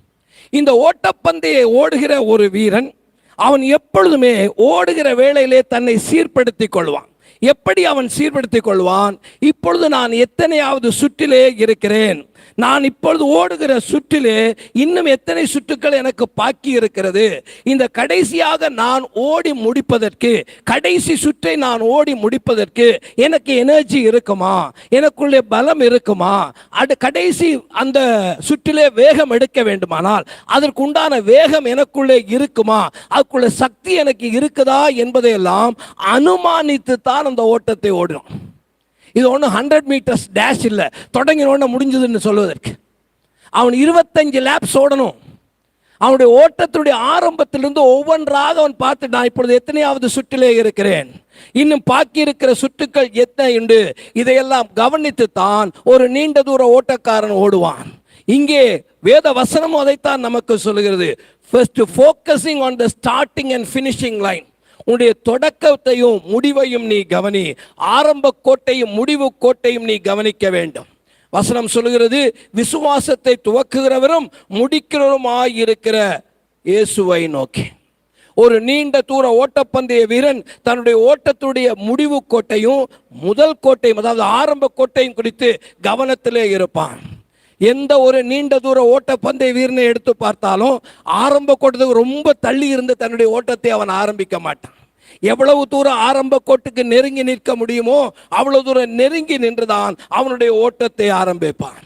இந்த ஓட்டப்பந்தயை ஓடுகிற ஒரு வீரன் அவன் எப்பொழுதுமே ஓடுகிற வேளையிலே தன்னை சீர்படுத்திக் கொள்வான். எப்படி அவன் சீர்படுத்திக் கொள்வான்? இப்பொழுது நான் எத்தனையாவது சுற்றிலே இருக்கிறேன், நான் இப்பொழுது ஓடுகிற சுற்றிலே இன்னும் எத்தனை சுற்றுக்கள் எனக்கு பாக்கி இருக்கிறது, இந்த கடைசியாக நான் ஓடி முடிப்பதற்கு, கடைசி சுற்றை நான் ஓடி முடிப்பதற்கு எனக்கு எனர்ஜி இருக்குமா, எனக்குள்ளே பலம் இருக்குமா, கடைசி அந்த சுற்றிலே வேகம் எடுக்க வேண்டுமானால் அதற்கு உண்டான வேகம் எனக்குள்ளே இருக்குமா, அதுக்குள்ள சக்தி எனக்கு இருக்குதா என்பதையெல்லாம் அனுமானித்து தான் அந்த ஓட்டத்தை ஓடும். இது ஒன்றும் 100 மீட்டர்ஸ் டேஷ் இல்லை, தொடங்கினோன்னு முடிஞ்சதுன்னு சொல்வதற்கு. அவன் 25 லேப்ஸ் ஓடணும். அவனுடைய ஓட்டத்துடைய ஆரம்பத்திலிருந்து ஒவ்வொன்றாக அவன் பார்த்து, நான் இப்பொழுது எத்தனையாவது சுற்றிலே இருக்கிறேன், இன்னும் பாக்கி இருக்கிற சுற்றுக்கள் எத்தனை உண்டு, இதையெல்லாம் கவனித்து தான் ஒரு நீண்ட தூர ஓட்டக்காரன் ஓடுவான். இங்கே வேத வசனமும் அதைத்தான் நமக்கு சொல்லுகிறது. First focusing on the starting and finishing line. உன்னுடைய தொடக்கத்தையும் முடிவையும் நீ கவனி, ஆரம்ப கோட்டையும் முடிவு கோட்டையும் நீ கவனிக்க வேண்டும். வசனம் சொல்லுகிறது, விசுவாசத்தை துவக்குகிறவரும் முடிக்கிறவருமாயிருக்கிற இயேசுவை நோக்கி. ஒரு நீண்ட தூர ஓட்டப்பந்தய வீரன் தன்னுடைய ஓட்டத்துடைய முடிவு கோட்டையும் முதல் கோட்டையும், அதாவது ஆரம்ப கோட்டையும் குறித்து கவனத்திலே இருப்பான். எந்த ஒரு நீண்ட தூர ஓட்டப்பந்தய வீரனை எடுத்து பார்த்தாலும் ஆரம்ப கோட்டத்துக்கு ரொம்ப தள்ளி இருந்து தன்னுடைய ஓட்டத்தை அவன் ஆரம்பிக்க மாட்டான். எவ்வளவு தூரம் ஆரம்ப கோட்டுக்கு நெருங்கி நிற்க முடியுமோ அவ்வளவு தூரம் நெருங்கி நின்றுதான் அவனுடைய ஓட்டத்தை ஆரம்பிப்பான்.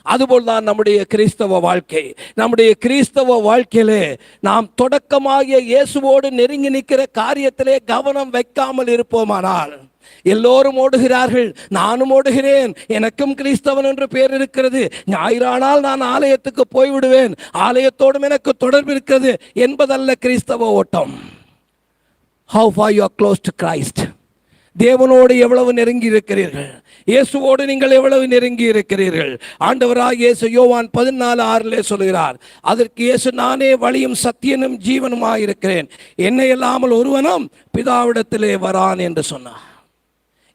அதுபோல் தான் நம்முடைய கிறிஸ்தவ வாழ்க்கை. நம்முடைய கிறிஸ்தவ வாழ்க்கையிலே நாம் தொடக்கமாகிய இயேசுவோடு நெருங்கி நிற்கிற காரியத்திலே கவனம் வைக்காமல் இருப்போமானால், எல்லோரும் ஓடுகிறார்கள், நானும் ஓடுகிறேன், எனக்கும் கிறிஸ்தவன் என்று பேர் இருக்கிறது, ஞாயிறானால் நான் ஆலயத்துக்கு போய்விடுவேன், ஆலயத்தோடும் எனக்கு தொடர்பு இருக்கிறது என்பதல்ல கிறிஸ்தவ ஓட்டம். How far you are close to Christ. தேவனோடு எவ்வளவு நெருங்கி இருக்கிறீர்கள், இயேசுவோடு நீங்கள் எவ்வளவு நெருங்கி இருக்கிறீர்கள். ஆண்டவராக இயேசு யோவான் 14:6 சொல்கிறார், அதற்கு இயேசு, நானே வழியும் சத்தியனும் ஜீவனுமாய் இருக்கிறேன், என்னை இல்லாமல் ஒருவனும் பிதாவிடத்திலே வரான் என்று சொன்னார்.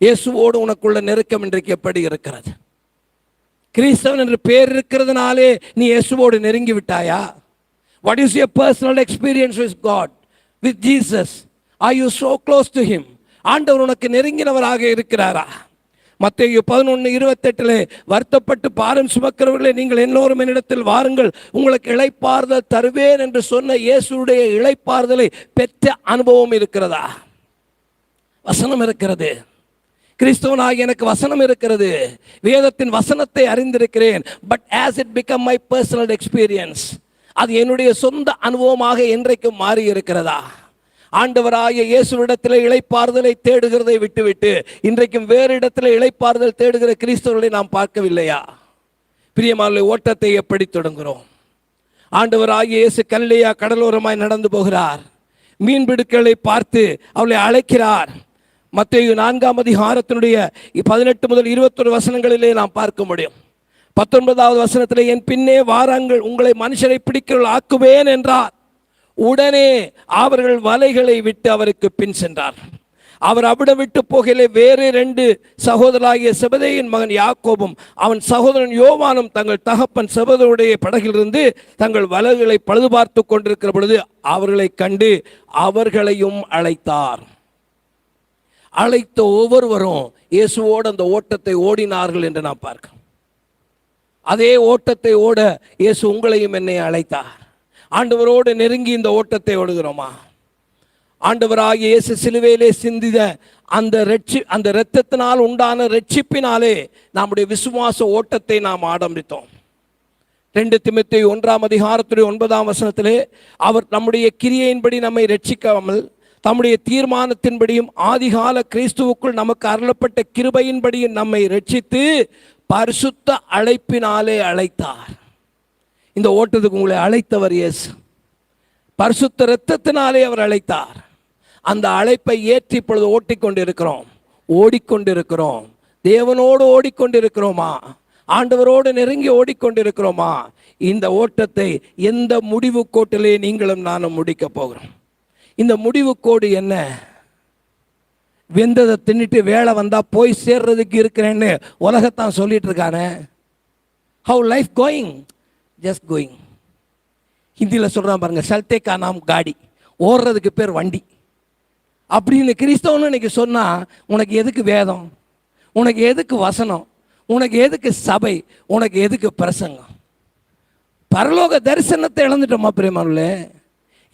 இயேசுவோடு உனக்குள்ள நெருக்கம் இன்றைக்கு எப்படி இருக்கிறது? கிறிஸ்தவன் என்று பேர் இருக்கிறதுனாலே நீ இயேசுவோடு நெருங்கி விட்டாயா? What is your personal experience with God, with Jesus? Are you so close to him? ஆண்டவர் உனக்கு நெருங்கினவராக இருக்கிறாரா? மத்தேயு 11:28 வருத்தப்பட்டு பாரம் சுமக்கிறவர்களே, நீங்கள் எல்லோரும் என்னிடத்தில் வாருங்கள், உங்களுக்கு இளைப்பாறுதல் தருவேன் என்று சொன்ன இயேசுடைய இளைப்பாறுதலை பெற்ற அனுபவம் இருக்கிறதா? வசனம் இருக்கிறது. கிறிஸ்தவனாக எனக்கு வசனம் இருக்கிறது, வேதத்தின் வசனத்தை அறிந்திருக்கிறேன். But as it become my personal experience, அது என்னுடைய சொந்த அனுபவமாக என்றைக்கும் மாறி இருக்கிறதா? ஆண்டவராகிய இயேசுவிடத்தில் இளைப்பாறுதலை தேடுகிறதை விட்டுவிட்டு இன்றைக்கும் வேறு இடத்துல இளைப்பாறுதல் தேடுகிற கிறிஸ்தவர்களை நாம் பார்க்கவில்லையா? பிரியமான ஓட்டத்தை எப்படி தொடங்குகிறோம்? ஆண்டவராகிய இயேசு கலிலேயா கடலோரமாய் நடந்து போகிறார். மீன்பிடுக்களை பார்த்து அவளை அழைக்கிறார். மத்தேயு 4:18 18 முதல் 21 வசனங்களிலே நாம் பார்க்க முடியும். 19வது வசனத்திலே, என் பின்னே வாருங்கள், உங்களை மனுஷரை பிடிக்கிறவர்கள் ஆக்குவேன் என்றார். உடனே அவர்கள் வலைகளை விட்டு அவருக்கு பின் சென்றார். அவர் அவிடம் விட்டு போகையிலே வேறு 2 சகோதரராகிய செபதேயின் மகன் யாக்கோபும் அவன் சகோதரன் யோவானும் தங்கள் தகப்பன் செபதேயுடைய படகிலிருந்து தங்கள் வலைகளை பழுது பார்த்து கொண்டிருக்கிற பொழுது அவர்களை கண்டு அவர்களையும் அழைத்தார். அழைத்த ஒவ்வொருவரும் இயேசுவோடு அந்த ஓட்டத்தை ஓடினார்கள் என்று நாம் பார்க்கிறோம். அதே ஓட்டத்தை ஓட இயேசு உங்களையும் என்னை அழைத்தார். ஆண்டவரோடு நெருங்கி இந்த ஓட்டத்தை ஓடுகிறோமா? ஆண்டவராகிய இயேசு சிலுவையிலே சிந்தித அந்த இரத்தத்தினால் உண்டான ரட்சிப்பினாலே நம்முடைய விசுவாச ஓட்டத்தை நாம் ஆரம்பித்தோம். 2 தீமோத்தேயு 1:9 அவர் நம்முடைய கிரியையின்படி நம்மை ரட்சிக்காமல் தம்முடைய தீர்மானத்தின்படியும் ஆதிகால கிறிஸ்துவுக்குள் நமக்கு அருளப்பட்ட கிருபையின்படியும் நம்மை ரட்சித்து பரிசுத்த அழைப்பினாலே அழைத்தார். இந்த ஓட்டத்துக்கு உங்களை அழைத்தவர் இயேசு. பரிசுத்த இரத்தத்தினாலே அவர் அழைத்தார். அந்த அழைப்பை ஏற்றி இப்பொழுது ஓடிக்கொண்டிருக்கிறோம். தேவனோடு ஓடிக்கொண்டிருக்கிறோமா? ஆண்டவரோடு நெருங்கி ஓடிக்கொண்டிருக்கிறோமா? இந்த ஓட்டத்தை எந்த முடிவு கோட்டிலே நீங்களும் நானும் முடிக்க போகிறோம். இந்த முடிவு கோடு என்ன? வெந்ததை தின்னுட்டு வேலை வந்தா போய் சேர்றதுக்கு இருக்கிறேன்னு உலகத்தான் சொல்லிட்டு இருக்கானே. How life going? Just going. ஹிந்தியில் சொல்கிறான் பாருங்க, சல்தே கா நாம் காடி, ஓடுறதுக்கு பேர் வண்டி அப்படின்னு கிறிஸ்தவன்னு இன்னைக்கு சொன்னால், உனக்கு எதுக்கு வேதம்? உனக்கு எதுக்கு வசனம்? உனக்கு எதுக்கு சபை? உனக்கு எதுக்கு பிரசங்கம்? பரலோக தரிசனத்தை இழந்துட்டோமா பிரியமானவர்களே?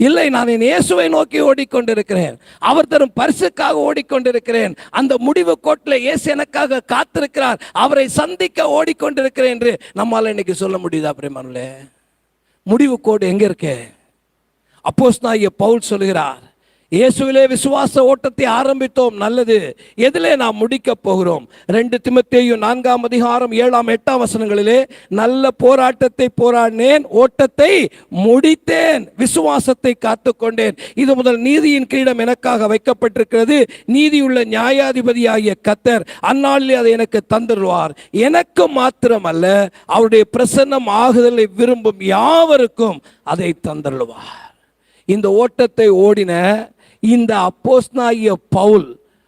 இல்லை, நான் என் இயேசுவை நோக்கி ஓடிக்கொண்டிருக்கிறேன். அவர் தரும் பரிசுக்காக ஓடிக்கொண்டிருக்கிறேன். அந்த முடிவு கோட்டில் இயேசு எனக்காக காத்திருக்கிறார். அவரை சந்திக்க ஓடிக்கொண்டிருக்கிறேன் என்று நம்மால் இன்னைக்கு சொல்ல முடியுதா பிரியமானவர்களே? முடிவு கோடு எங்க இருக்கு? அப்போஸ்தலனாகிய பவுல் சொல்கிறார், இயேசுவிலே விசுவாச ஓட்டத்தை ஆரம்பித்தோம், நல்லது. எதிலே நாம் முடிக்க போகிறோம்? 2 தீமோத்தேயு 4:7-8 நல்ல போராட்டத்தை போராடினேன், ஓட்டத்தை முடித்தேன், விசுவாசத்தை காத்துக்கொண்டேன். இது முதல் நீதியின் கிரீடம் எனக்காக வைக்கப்பட்டிருக்கிறது. நீதியுள்ள நியாயாதிபதியாகிய கர்த்தர் அந்நாளிலே அதை எனக்கு தந்துடுவார். எனக்கு மாத்திரமல்ல, அவருடைய பிரசன்னம் ஆகுதலை விரும்பும் யாவருக்கும் அதை தந்துடுவார். இந்த ஓட்டத்தை ஓடின இந்த அப்போஸ்தலனாகிய பவுல்,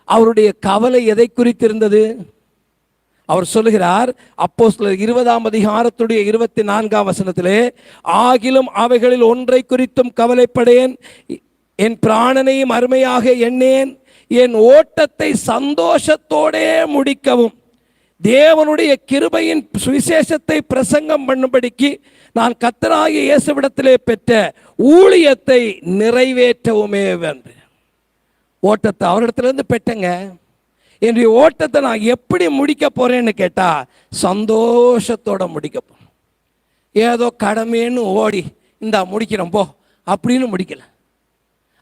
அவருடைய கவலை எதை குறித்திருந்தது? அவர் சொல்லுகிறார், அப்போஸ்தலர் 20:24 ஆகிலும் அவைகளில் ஒன்றை குறித்தும் கவலைப்படேன், என் பிராணனையும் அருமையாக எண்ணேன், என் ஓட்டத்தை சந்தோஷத்தோடே முடிக்கவும் தேவனுடைய கிருபையின் சுவிசேஷத்தை பிரசங்கம் பண்ணும்படிக்கு நான் கர்த்தராகிய இயேசுவிடத்திலே பெற்ற ஊழியத்தை நிறைவேற்றவுமே என்று. ஓட்டத்தை அவரிடத்திலிருந்து பெற்றங்க. என்னுடைய ஓட்டத்தை நான் எப்படி முடிக்க போறேன்னு கேட்டா, சந்தோஷத்தோட முடிக்க போறேன். ஏதோ கடமைன்னு ஓடி இந்தா முடிக்கிறோம் போ அப்படின்னு முடிக்கல,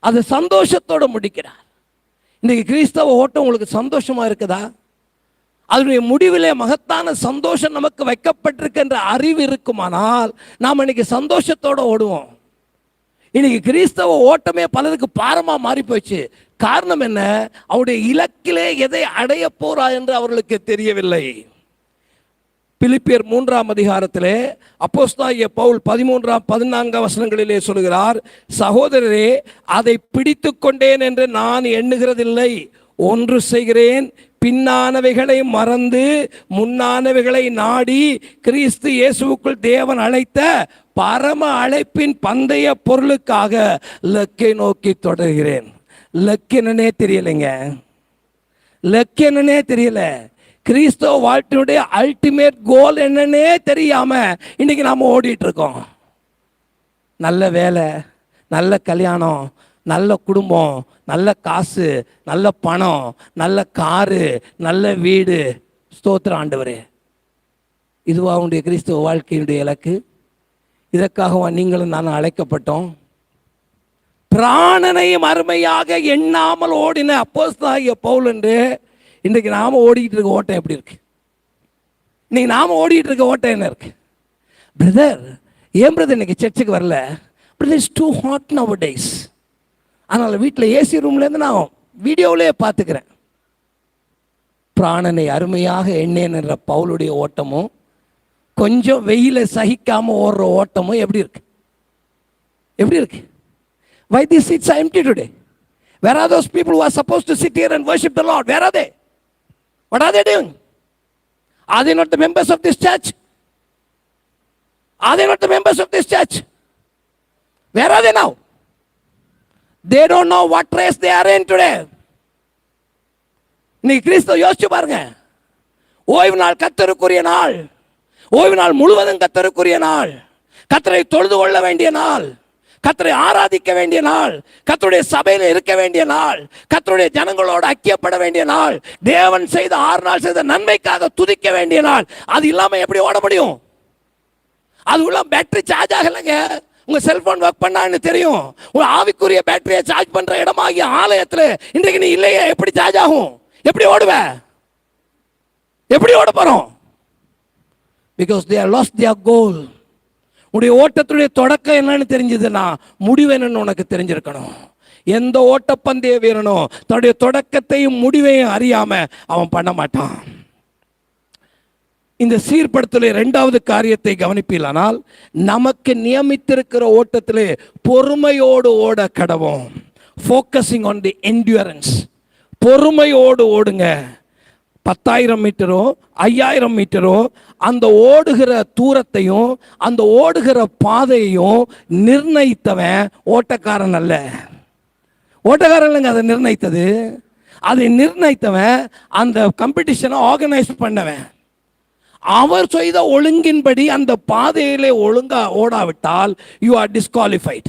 அது சந்தோஷத்தோட முடிக்கிறார். இன்னைக்கு கிறிஸ்தவ ஓட்டம் உங்களுக்கு சந்தோஷமா இருக்குதா? அதனுடைய முடிவிலே மகத்தான சந்தோஷம் நமக்கு வைக்கப்பட்டிருக்கின்ற அறிவு இருக்குமானால் நாம் இன்னைக்கு சந்தோஷத்தோட ஓடுவோம். இன்னைக்கு கிறிஸ்தவ ஓட்டமே பலருக்கு பாரமா மாறி போச்சு. காரணம் என்ன? அவருடைய இலக்கிலே எதை அடைய போறா என்று அவர்களுக்கு தெரியவில்லை. பிலிப்பியர் 3 அப்போஸ்தலனாகிய பவுல் 13-14 சொல்கிறார், சகோதரரே, அதை பிடித்து கொண்டேன் என்று நான் எண்ணுகிறதில்லை, ஒன்று செய்கிறேன், பின்னானவைகளை மறந்து முன்னானவைகளை நாடி கிறிஸ்து இயேசுவுக்குள் தேவன் அழைத்த பரம அழைப்பின் பந்தய பொருளுக்காக லக்கை நோக்கி தொடர்கிறேன். லக்கு என்னன்னே தெரியலைங்க, லக்கு என்னன்னே தெரியல. கிறிஸ்தவ வாழ்க்கையுடைய அல்டிமேட் கோல் என்னன்னே தெரியாம இன்னைக்கு நாம ஓடிட்டு இருக்கோம். நல்ல வேலை, நல்ல கல்யாணம், நல்ல குடும்பம், நல்ல காசு, நல்ல பணம், நல்ல காரு, நல்ல வீடு. ஸ்தோத்திரம் ஆண்டவரே. இதுவா உடைய கிறிஸ்தவ வாழ்க்கையுடைய இலக்கு? இதற்காகவா நீங்களும் நானும் அழைக்கப்பட்டோம்? பிராணனையும் அருமையாக எண்ணாமல் ஓடின அப்போஸ்தலனாகிய பவுல் என்று இன்றைக்கு நாம ஓடிக்கிட்டு இருக்க ஓட்டம் எப்படி இருக்கு? இன்னைக்கு நாம ஓடிட்டு இருக்க ஓட்டம் என்ன இருக்கு? பிரதர், ஏன் பிரதர் இன்னைக்கு சர்ச்சுக்கு வரல? Brother, it's too hot now days. அதனால் வீட்டில் ஏசி ரூம்லேருந்து நான் வீடியோவிலே பார்த்துக்கிறேன். பிராணனை அருமையாக எண்ணேன் என்ற பவுலுடைய ஓட்டமும் கொஞ்சம் வெயில சகிக்காமல் ஓடுற ஓட்டமும் எப்படி இருக்கு? எப்படி இருக்கு? Why these seats are empty today? Where are those people who are supposed to sit here and worship the Lord? Where are they? What are they doing? Are they not the members of this church? Are they not the members of this church? Where are they now? They don't know what race they are in today. நீ கிறிஸ்தவ யோசிச்சு பாருங்க. ஓய்வு நாள் கர்த்தருக்குரிய நாள், ஓய்வு நாள் முழுவதும் கர்த்தருக்குரிய நாள், கர்த்தரை தொழுது கொள்ள வேண்டிய நாள், கர்த்தரை ஆராதிக்க வேண்டிய நாள், கர்த்தருடைய சபையில் இருக்க வேண்டிய நாள், கர்த்தருடைய ஜனங்களோடு ஐக்கியப்பட வேண்டிய நாள், தேவன் செய்த 6 நாள் செய்த நன்மைக்காக துதிக்க வேண்டிய நாள். அது இல்லாம எப்படி ஓட முடியும்? அது உள்ள பேட்டரி சார்ஜ் ஆகலைங்க. உங்க செல்போன் ஒர்க் பண்ணான்னு தெரியும். உங்க ஆவிக்குரிய பேட்டரியை சார்ஜ் பண்ற இடமாகிய ஆலயத்தில் இன்றைக்கு நீ இல்லையே, எப்படி சார்ஜ் ஆகும்? எப்படி ஓடுவ? எப்படி ஓட போறோம்? Because they are lost their goal. உடைய ஓட்டத்துடைய தொடக்கம் என்னன்னு தெரிஞ்சதுன்னா முடிவு என்னன்னு உனக்கு தெரிஞ்சிருக்கணும். எந்த ஓட்டப்பந்தய வீரனும் தன்னுடைய தொடக்கத்தையும் முடிவையும் அறியாம அவன் பண்ண மாட்டான். இந்த சீர்படுத்தலை இரண்டாவது காரியத்தை கவனிப்பீர்களானால், நமக்கு நியமித்திருக்கிற ஓட்டத்திலே பொறுமையோடு ஓட கடவோம். Focusing on the endurance. பொறுமையோடு ஓடுங்க. 10,000 மீட்டரோ 5,000 மீட்டரோ அந்த ஓடுகிற தூரத்தையும் அந்த ஓடுகிற பாதையையும் நிர்ணயித்தவன் ஓட்டக்காரன் அல்ல. ஓட்டக்காரன் இல்லைங்க அதை நிர்ணயித்தது. அதை நிர்ணயித்தவன் அந்த காம்படிஷனை ஆர்கனைஸ் பண்ணவன். அவர் செய்த ஒழுங்கின்படி அந்த பாதையிலே ஒழுங்கா ஓடாவிட்டால் யூ ஆர் டிஸ்குவாலிஃபைட்.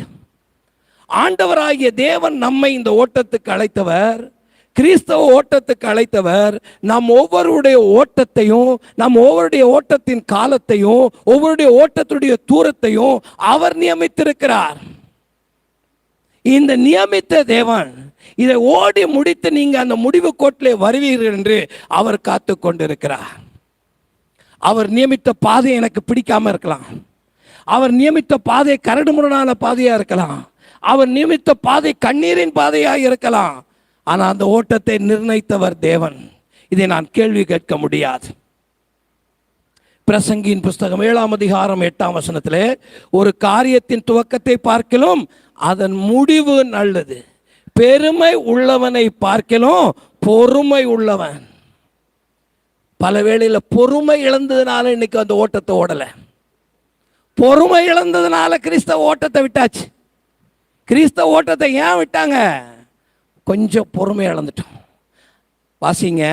ஆண்டவராகிய தேவன் நம்மை இந்த ஓட்டத்துக்கு அழைத்தவர், கிறிஸ்தவ ஓட்டத்துக்கு அழைத்தவர். நம் ஒவ்வொருடைய ஓட்டத்தையும், நம் ஒவ்வொருடைய ஓட்டத்தின் காலத்தையும், ஒவ்வொருடைய ஓட்டத்துடைய தூரத்தையும் அவர் நியமித்திருக்கிறார். இந்த நியமித்த தேவன் இதை ஓடி முடித்து நீங்க அந்த முடிவு கோட்டிலே வருவீர்கள் என்று அவர் காத்து கொண்டிருக்கிறார். அவர் நியமித்த பாதை எனக்கு பிடிக்காம இருக்கலாம். அவர் நியமித்த பாதை கரடுமுரடான பாதையா இருக்கலாம். அவர் நியமித்த பாதை கண்ணீரின் பாதையாக இருக்கலாம். ஆனால் அந்த ஓட்டத்தை நிர்ணயித்தவர் தேவன். இதை நான் கேள்வி கேட்க முடியாது. பிரசங்கியின் புஸ்தகம் 7ஆம் அதிகாரம் 8ஆம் வசனத்திலே ஒரு காரியத்தின் துவக்கத்தை பார்க்கலாம் அதன் முடிவு நல்லது. பெருமை உள்ளவனை பார்க்கலாம் பொறுமை உள்ளவன். பல வேளையில் பொறுமை இழந்ததுனால இன்னைக்கு அந்த ஓட்டத்தை ஓடலை. பொறுமை இழந்ததுனால கிறிஸ்தவ ஓட்டத்தை விட்டாச்சு. கிறிஸ்தவ ஓட்டத்தை ஏன் விட்டாங்க? கொஞ்சம் பொறுமை இழந்துட்டோம். வாசிங்க,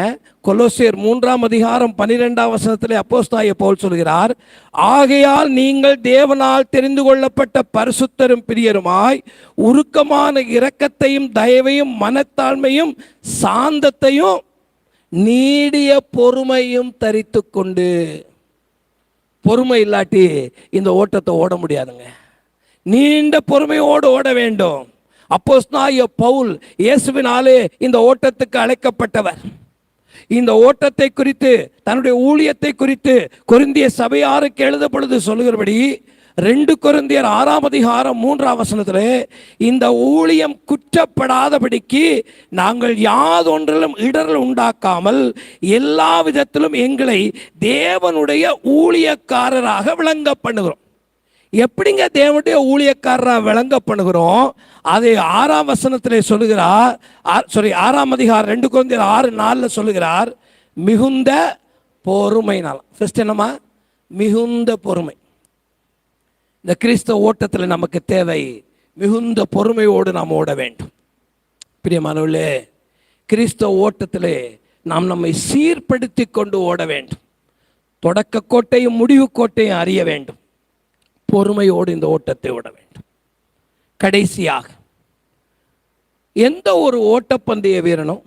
கொலோசியர் 3ஆம் அதிகாரம் 12ஆம் வசனத்திலே அப்போஸ்தலனாகிய பவுல் சொல்கிறார், ஆகையால் நீங்கள் தேவனால் தெரிந்து கொள்ளப்பட்ட பரிசுத்தரும் பிரியருமாய் உருக்கமான இரக்கத்தையும் தயவையும் மனத்தாழ்மையும் சாந்தத்தையும் நீடிய பொறுமையும் தரித்து கொண்டு. பொறுமை இல்லாட்டி இந்த ஓட்டத்தை ஓட முடியாதுங்க. நீண்ட பொறுமையோடு ஓட வேண்டும். அப்போஸ்தலனாகிய பவுல் இயேசுவினாலே இந்த ஓட்டத்துக்கு அழைக்கப்பட்டவர். இந்த ஓட்டத்தை குறித்து, தன்னுடைய ஊழியத்தை குறித்து கொரிந்திய சபையாருக்கு எழுத பொழுது சொல்லுகிறபடி 2 கொரிந்தியர் 6ஆம் அதிகாரம் 3ஆம் வசனத்திலே, இந்த ஊழியம் குற்றப்படாதபடிக்கு நாங்கள் யாதொன்றிலும் இடரல் உண்டாக்காமல் எல்லா விதத்திலும் எங்களை தேவனுடைய ஊழியக்காரராக விளங்க பண்ணுகிறோம். எப்படிங்க தேவனுடைய ஊழியக்காரராக விளங்க பண்ணுகிறோம்? அதை 6ஆம் வசனத்திலே சொல்லுகிறார். 6ஆம் அதிகாரம் 2 கொரிந்தியர் 6:4 சொல்லுகிறார், மிகுந்த பொறுமையினால். ஃபர்ஸ்ட் என்னமா? மிகுந்த பொறுமை. இந்த கிறிஸ்தவ ஓட்டத்தில் நமக்கு தேவை மிகுந்த பொறுமையோடு நாம் ஓட வேண்டும். பிரியமானவர்களே, கிறிஸ்தவ ஓட்டத்திலே நாம் நம்மை சீர்படுத்தி கொண்டு ஓட வேண்டும். தொடக்க கோட்டையும் முடிவு கோட்டையும் அறிய வேண்டும். பொறுமையோடு இந்த ஓட்டத்தை ஓட வேண்டும். கடைசியாக, எந்த ஒரு ஓட்டப்பந்தய வீரனும்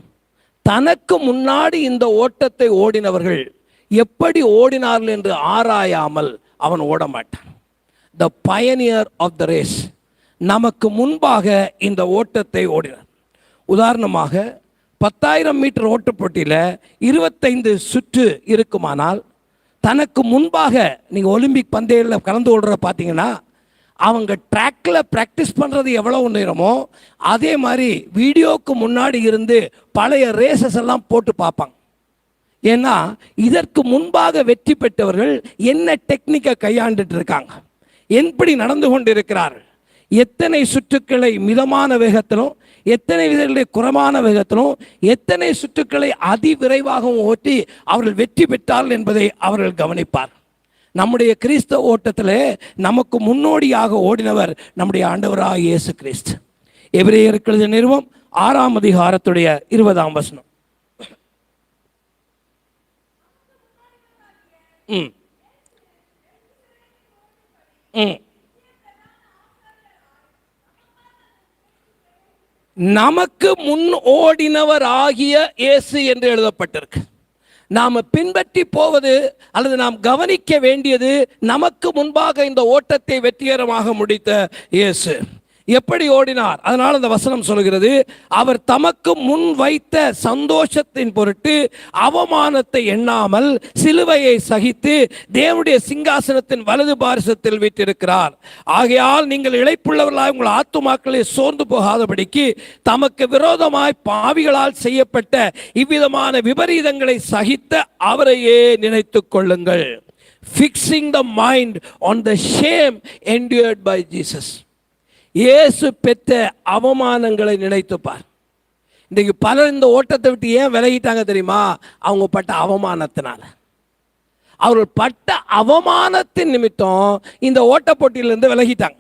தனக்கு முன்னாடி இந்த ஓட்டத்தை ஓடினவர்கள் எப்படி ஓடினார்கள் என்று ஆராயாமல் அவன் ஓட மாட்டான். The pioneer of the race, நமக்கு முன்பாக இந்த ஓட்டத்தை ஓடினார். உதாரணமாக 10,000 மீட்டர் ஓட்டப்போட்டியில் 25 சுற்று இருக்குமானால், தனக்கு முன்பாக நீங்கள் ஒலிம்பிக் பந்தயத்தில் கலந்து கொள்கிற பார்த்தீங்கன்னா, அவங்க ட்ராக்கில் ப்ராக்டிஸ் பண்ணுறது எவ்வளோ நேரமோ அதே மாதிரி வீடியோவுக்கு முன்னாடி இருந்து பழைய ரேசஸ் எல்லாம் போட்டு பார்ப்பாங்க. ஏன்னா இதற்கு முன்பாக வெற்றி பெற்றவர்கள் என்ன டெக்னிக்கை கையாண்டுட்டு இருக்காங்க, எப்படி நடந்து கொண்டு இருக்கிறார்கள், எத்தனை சுற்றுக்களை மிதமான வேகத்திலும் எத்தனை விதங்களை குறைவான வேகத்திலும் எத்தனை சுற்றுக்களை அதிவிரைவாகவும் ஓட்டி அவர்கள் வெற்றி பெற்றார்கள் என்பதை அவர்கள் கவனிப்பார். நம்முடைய கிறிஸ்தவ ஓட்டத்தில் நமக்கு முன்னோடியாக ஓடினவர் நம்முடைய ஆண்டவராக இயேசு கிறிஸ்து. எபிரேயருக்கு எழுதிய நிருபம் 6ஆம் அதிகாரத்துடைய 20ஆம் வசனம். நமக்கு முன் ஓடினவர் ஆகிய இயேசு என்று எழுதப்பட்டிருக்கு. நாம் பின்பற்றி போவது அல்லது நாம் கவனிக்க வேண்டியது, நமக்கு முன்பாக இந்த ஓட்டத்தை வெற்றிகரமாக முடித்த இயேசு எப்படி ஓடினார். அதனால் அந்த வசனம் சொல்கிறது, அவர் தமக்கு முன் வைத்த சந்தோஷத்தின் பொருட்டு அவமானத்தை எண்ணாமல் சிலுவையை சகித்து தேவனுடைய சிங்காசனத்தின் வலது பாரிசத்தில் வீற்றிருக்கிறார். ஆகையால் நீங்கள் இளைப்புள்ளவர்களாய் உங்கள் ஆத்துமாக்களை சோர்ந்து போகாதபடிக்கு தமக்கு விரோதமாய் பாவிகளால் செய்யப்பட்ட இவ்விதமான விபரீதங்களை சகித்த அவரையே நினைத்துக் கொள்ளுங்கள். Fixing the mind on the shame endured by Jesus. இயேசு பெற்ற அவமானங்களை நினைத்துப்பார். இன்றைக்கு பலர் இந்த ஓட்டத்தை விட்டு ஏன் விலகிட்டாங்க தெரியுமா? அவங்க பட்ட அவமானத்தினால. அவர்கள் பட்ட அவமானத்தின் நிமித்தம் இந்த ஓட்ட போட்டியிலிருந்து விலகிட்டாங்க.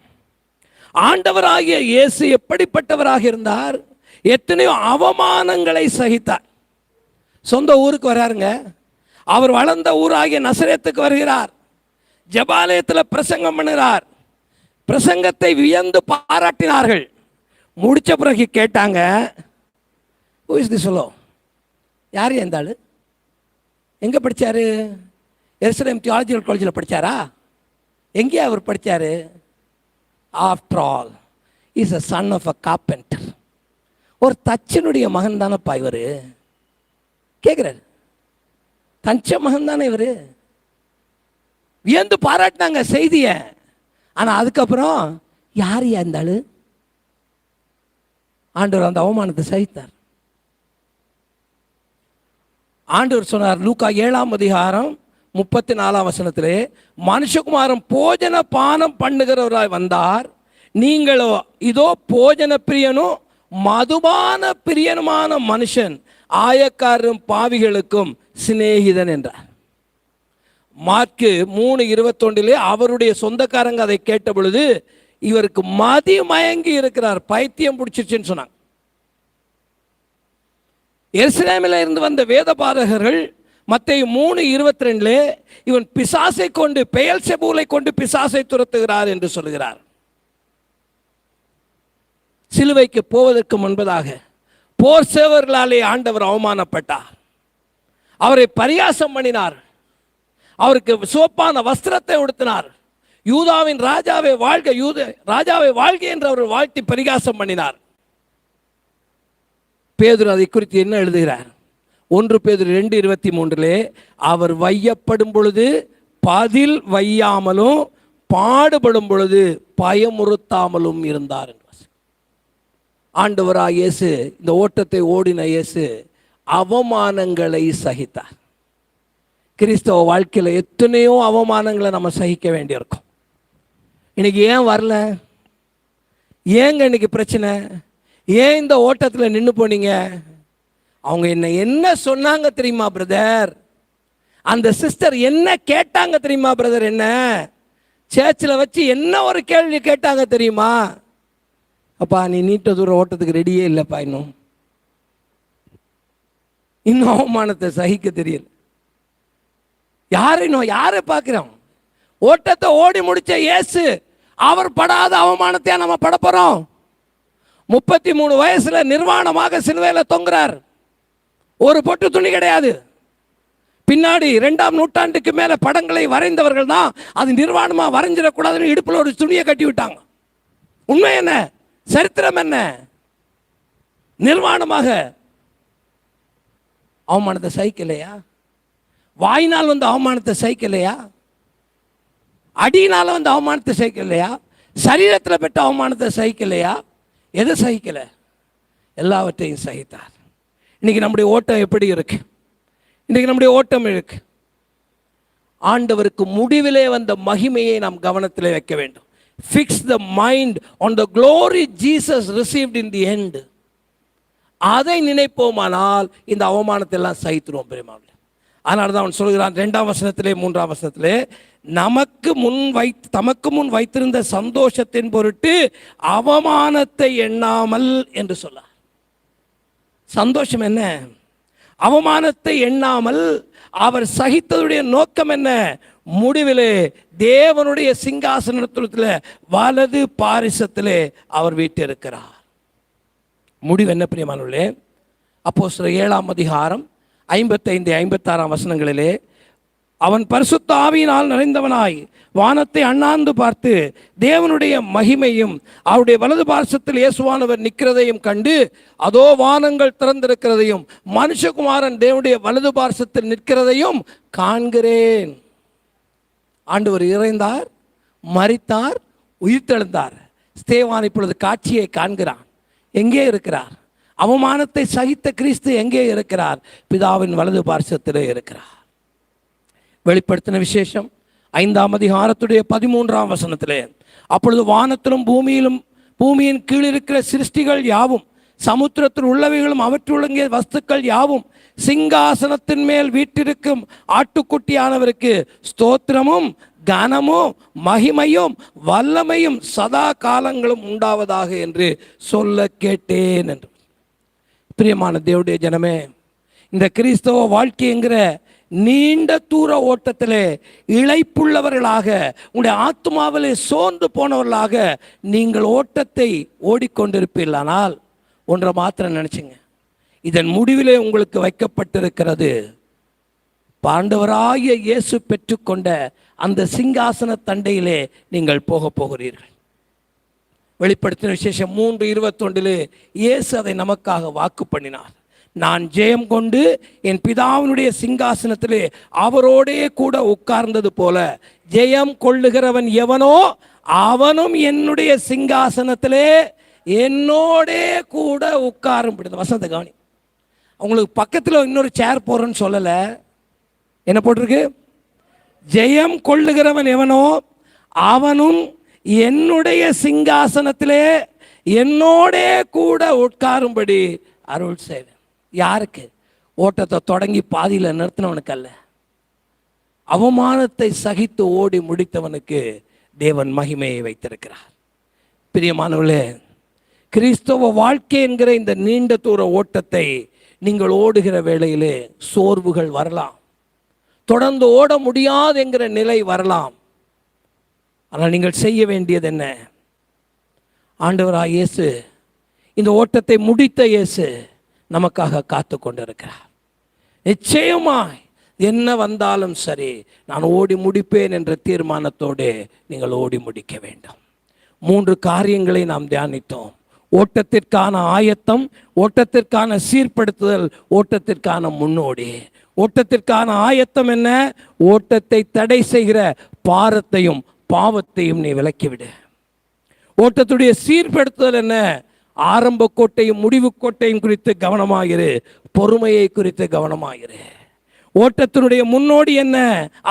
ஆண்டவராகிய இயேசு எப்படிப்பட்டவராக இருந்தார்? எத்தனையோ அவமானங்களை சகித்தார். சொந்த ஊருக்கு வராருங்க. அவர் வளர்ந்த ஊராகிய நசரேத்துக்கு வருகிறார். ஜெபாலயத்தில் பிரசங்கம் பண்ணுகிறார். பிரசங்கத்தை வியந்து பாராட்டினார்கள். முடிச்ச பிறகு கேட்டாங்க, who is this fellow? யார் இந்த ஆளு? எங்கே படித்தார்? எருசலேம் தியாலஜிக்கல் காலேஜில் படித்தாரா? எங்கே அவர் படித்தார்? After all is a son of a carpenter. ஒரு தச்சனுடைய மகன் தானப்பா இவர். கேட்குறாரு, தச்ச மகன் தானே இவர். வியந்து பாராட்டினாங்க செய்தியை. ஆனால் அதுக்கப்புறம் யார் இருந்தாலும் ஆண்டவர் அந்த அவமானத்தை சகித்தார். ஆண்டவர் சொன்னார், லூக்கா 7:34 மனுஷகுமாரன் போஜன பானம் பண்ணுகிறவராய் வந்தார், நீங்களோ இதோ போஜன பிரியனும் மதுபான பிரியனுமான மனுஷன் ஆயக்காரரும் பாவிகளுக்கும் சிநேகிதன் என்றார். மார்க்கு 3:21 அவருடைய சொந்தக்காரங்க அதை கேட்ட பொழுது இவருக்கு மதி மயங்கி இருக்கிறார், பைத்தியம் பிடிச்சிருச்சுன்னு சொன்னாங்க. எருசலேமில் இருந்து வந்த வேத பாரகர்கள் மத்தேயு 3:22 இவன் பிசாசை கொண்டு, பெயல்செபூலை கொண்டு பிசாசை துரத்துகிறார் என்று சொல்கிறார். சிலுவைக்கு போவதற்கு முன்பதாக போர் சேவர்களாலே ஆண்டவர் அவமானப்பட்டார். அவரை பரியாசம் பண்ணினார். அவருக்கு சோப்பான வஸ்திரத்தை உடுத்தினார். யூதாவின் ராஜாவை வாழ்க, ராஜாவை வாழ்க என்று அவர் வாழ்த்தி பரிகாசம் பண்ணினார். பேதுரு அதை குறித்து என்ன எழுதுகிறார்? 1 பேதுரு 2:23 அவர் வையப்படும் பொழுது பதில் வையாமலும் பாடுபடும் பொழுது பயமுறுத்தாமலும் இருந்தார் என்று. ஆண்டவராய் இயேசு, இந்த ஓட்டத்தை ஓடின இயேசு அவமானங்களை சகித்தார். கிறிஸ்தவ வாழ்க்கையில் எத்தனையோ அவமானங்களை நம்ம சகிக்க வேண்டியிருக்கும். இன்னைக்கு ஏன் வரல? ஏங்க இன்னைக்கு பிரச்சனை? ஏன் இந்த ஓட்டத்தில் நின்று போனீங்க? அவங்க என்ன சொன்னாங்க தெரியுமா பிரதர்? அந்த சிஸ்டர் என்ன கேட்டாங்க தெரியுமா பிரதர்? என்ன சேர்ச்சில் வச்சு என்ன ஒரு கேள்வி கேட்டாங்க தெரியுமா? அப்பா நீ நீட்ட தூரம் ஓட்டத்துக்கு ரெடியே இல்லைப்பா, இன்னும் அவமானத்தை சகிக்க தெரியல. யாரை பார்க்கிறோம்? ஓட்டத்தை ஓடி முடிச்ச இயேசு அவர் படாத அவமானத்தையா நம்ம பட போறோம்? 33 வயசுல நிர்வாணமாக சிலுவையில் தொங்குறார். ஒரு பொட்டு துணி கிடையாது. பின்னாடி 2ஆம் நூற்றாண்டுக்கு மேல படங்களை வரைந்தவர்கள் தான் அது நிர்வாணமா வரைஞ்சிடக்கூடாதுன்னு இடுப்புல ஒரு துணியை கட்டி விட்டாங்க. உண்மை என்ன? சரித்திரம் என்ன? நிர்வாணமாக அவமானத்தை சகிக்கலையா? வாயினால் வந்து அவமானத்தை சகிக்கலையா? அடியினால் வந்து அவமானத்தை சகிக்கலையா? சரீரத்தில் பெற்ற அவமானத்தை சகிக்கலையா? எதை சகிக்கல? எல்லாவற்றையும் சகித்தார். இன்னைக்கு நம்முடைய ஓட்டம் எப்படி இருக்கு? இன்னைக்கு நம்முடைய ஓட்டம் இருக்கு. ஆண்டவருக்கு முடிவிலே வந்த மகிமையை நாம் கவனத்தில் வைக்க வேண்டும். Fix the mind on the glory Jesus received in the end. அதை நினைப்போமானால் இந்த அவமானத்தை எல்லாம் சகித்துருவோம் பெருமாள். அதனால தான் அவன் சொல்கிறான் 2ஆம் வசனத்திலே 3ஆம் வசனத்திலே, தமக்கு முன் வைத்திருந்த சந்தோஷத்தின் பொருட்டு அவமானத்தை எண்ணாமல் என்று சொன்னார். சந்தோஷம் என்ன? அவமானத்தை எண்ணாமல் அவர் சகித்ததுடைய நோக்கம் என்ன? முடிவிலே தேவனுடைய சிங்காசனத்தில் வலது பாரிசத்திலே அவர் வீற்றிருக்கிறார். முடிவு என்ன பிரியமானவர்களே? அப்போஸ்தலர் 7ஆம் அதிகாரம் 55-56 வசனங்களிலே, அவன் பரிசுத்த ஆவியினால் நிறைந்தவனாய் வானத்தை அண்ணாந்து பார்த்து தேவனுடைய மகிமையும் அவருடைய வலது பார்சத்தில் இயேசுவானவர் நிற்கிறதையும் கண்டு, அதோ வானங்கள் திறந்திருக்கிறதையும் மனுஷகுமாரன் தேவனுடைய வலது பார்சத்தில் நிற்கிறதையும் காண்கிறேன். ஆண்டவர் இறைந்தார், மரித்தார், உயிர்த்தெழுந்தார். ஸ்தேவான் இப்பொழுது காட்சியை காண்கிறான். எங்கே இருக்கிறார்? அவமானத்தை சகித்த கிறிஸ்து எங்கே இருக்கிறார்? பிதாவின் வலது பார்சத்திலே இருக்கிறார். வெளிப்படுத்தின விசேஷம் 5ஆம் அதிகாரத்துடைய 13ஆம் வசனத்திலே, அப்பொழுது வானத்திலும் பூமியின் கீழ் இருக்கிற சிருஷ்டிகள் யாவும், சமுத்திரத்தில் உள்ளவைகளும் அவற்றுள்ளங்கிய வஸ்துக்கள் யாவும் சிங்காசனத்தின் மேல் வீற்றிருக்கும் ஆட்டுக்குட்டியானவருக்கு ஸ்தோத்திரமும் கனமும் மகிமையும் வல்லமையும் சதா காலங்களும் உண்டாவதாக என்று சொல்ல கேட்டேன் என்று. பிரியமான தேவனுடைய ஜனமே, இந்த கிறிஸ்தவ வாழ்க்கை என்கிற நீண்ட தூர ஓட்டத்திலே இளைப்புள்ளவர்களாக, உங்களுடைய ஆத்மாவிலே சோர்ந்து போனவர்களாக நீங்கள் ஓட்டத்தை ஓடிக்கொண்டிருப்பீர்களானால் ஒன்றை மாத்திரம் நினைச்சுங்க, இதன் முடிவிலே உங்களுக்கு வைக்கப்பட்டிருக்கிறது ஆண்டவராகிய இயேசு பெற்றுக்கொண்ட அந்த சிங்காசன தண்டையிலே நீங்கள் போக போகிறீர்கள். வெளிப்படுத்தின விசேஷம் 3:21 இயேசு அதை நமக்காக வாக்கு பண்ணினார். நான் ஜெயம் கொண்டு என் பிதாவினுடைய சிங்காசனத்திலே அவரோடே கூட உட்கார்ந்தது போல ஜெயம் கொள்ளுகிறவன் எவனோ அவனும் என்னுடைய சிங்காசனத்திலே என்னோடே கூட உட்காரும். வசந்த கவனி, அவங்களுக்கு பக்கத்தில் இன்னொரு சேர் போறேன்னு சொல்லலை. என்ன போட்டிருக்கு? ஜெயம் கொள்ளுகிறவன் எவனோ அவனும் என்னுடைய சிங்காசனத்திலே என்னோடே கூட உட்காரும்படி அருள் செய்வேன். யாருக்கு? ஓட்டத்தை தொடங்கி பாதியில் நிறுத்தினவனுக்கு அல்ல, அவமானத்தை சகித்து ஓடி முடித்தவனுக்கு தேவன் மகிமையை வைத்திருக்கிறார். பிரியமானவர்களே, கிறிஸ்தவ வாழ்க்கை என்கிற இந்த நீண்ட தூர ஓட்டத்தை நீங்கள் ஓடுகிற வேளையிலே சோர்வுகள் வரலாம், தொடர்ந்து ஓட முடியாது என்கிற நிலை வரலாம். ஆனால் நீங்கள் செய்ய வேண்டியது என்ன? ஆண்டவராக இயேசு, இந்த ஓட்டத்தை முடித்த இயேசு நமக்காக காத்து கொண்டிருக்கிறார். நிச்சயமாய் என்ன வந்தாலும் சரி நான் ஓடி முடிப்பேன் என்ற தீர்மானத்தோடு நீங்கள் ஓடி முடிக்க வேண்டும். 3 காரியங்களை நாம் தியானித்தோம். ஓட்டத்திற்கான ஆயத்தம், ஓட்டத்திற்கான சீர்படுத்துதல், ஓட்டத்திற்கான முன்னோடி. ஓட்டத்திற்கான ஆயத்தம் என்ன? ஓட்டத்தை தடை செய்கிற பாரத்தையும் பாவத்தையும் நீ விலக்கிவிடு. ஓட்டத்துடைய சீர்படுத்துதல் என்ன? ஆரம்ப கோட்டையும் முடிவு கோட்டையும் குறித்து கவனமாயிரு, பொறுமையை குறித்து கவனமாயிரு. ஓட்டத்தினுடைய முன்னோடி என்ன?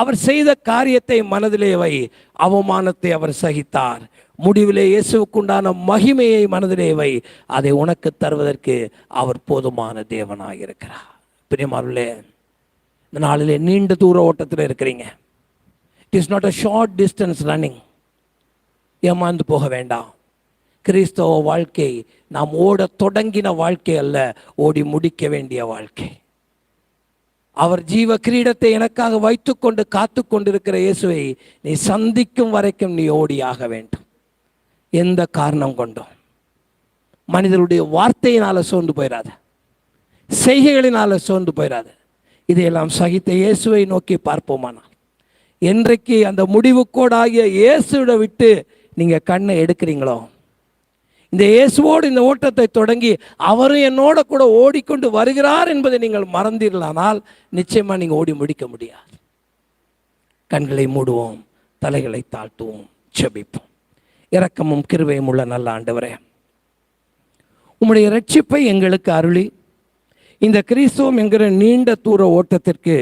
அவர் செய்த காரியத்தை மனதிலே வை. அவமானத்தை அவர் சகித்தார், முடிவிலே இயேசுவுக்குண்டான மகிமையை மனதிலே வை. அதை உனக்கு தருவதற்கு அவர் போதுமான தேவனாயிருக்கிறார். பிரியமானவர்களே, இந்த நாளிலே நீண்ட தூர ஓட்டத்தில் இருக்கிறீங்க. It is not a short distance running. ஏமாந்து போக வேண்டாம். கிறிஸ்தவ வாழ்க்கை நாம் ஓட தொடங்கின வாழ்க்கை அல்ல, ஓடி முடிக்க வேண்டிய வாழ்க்கை. அவர் ஜீவ கிரீடத்தை எனக்காக வைத்துக்கொண்டு காத்து கொண்டிருக்கிற இயேசுவை நீ சந்திக்கும் வரைக்கும் நீ ஓடியாக வேண்டும். எந்த காரணம் கொண்டும் மனிதருடைய வார்த்தையினால சோர்ந்து போயிடாத, செய்கைகளினால சோர்ந்து போயிடாத. இதையெல்லாம் சகித்த இயேசுவை நோக்கி பார்ப்போமானால், என்றைக்கு அந்த முடிவுக்கோடாகிய இயேசுவை விட்டு நீங்க கண்ணை எடுக்கிறீங்களோ, இந்த இயேசுவோடு இந்த ஓட்டத்தை தொடங்கி அவரும் என்னோட கூட ஓடிக்கொண்டு வருகிறார் என்பதை நீங்கள் மறந்தீர்களானால் நிச்சயமா நீங்க ஓடி முடிக்க முடியாது. கண்களை மூடுவோம், தலைகளை தாழ்த்துவோம், ஜெபிப்போம். இரக்கமும் கிருபையும் உள்ள நல்ல ஆண்டவரே, உம்முடைய இரட்சிப்பை எங்களுக்கு அருளி இந்த கிறிஸ்துவம் என்கிற நீண்ட தூர ஓட்டத்திற்கு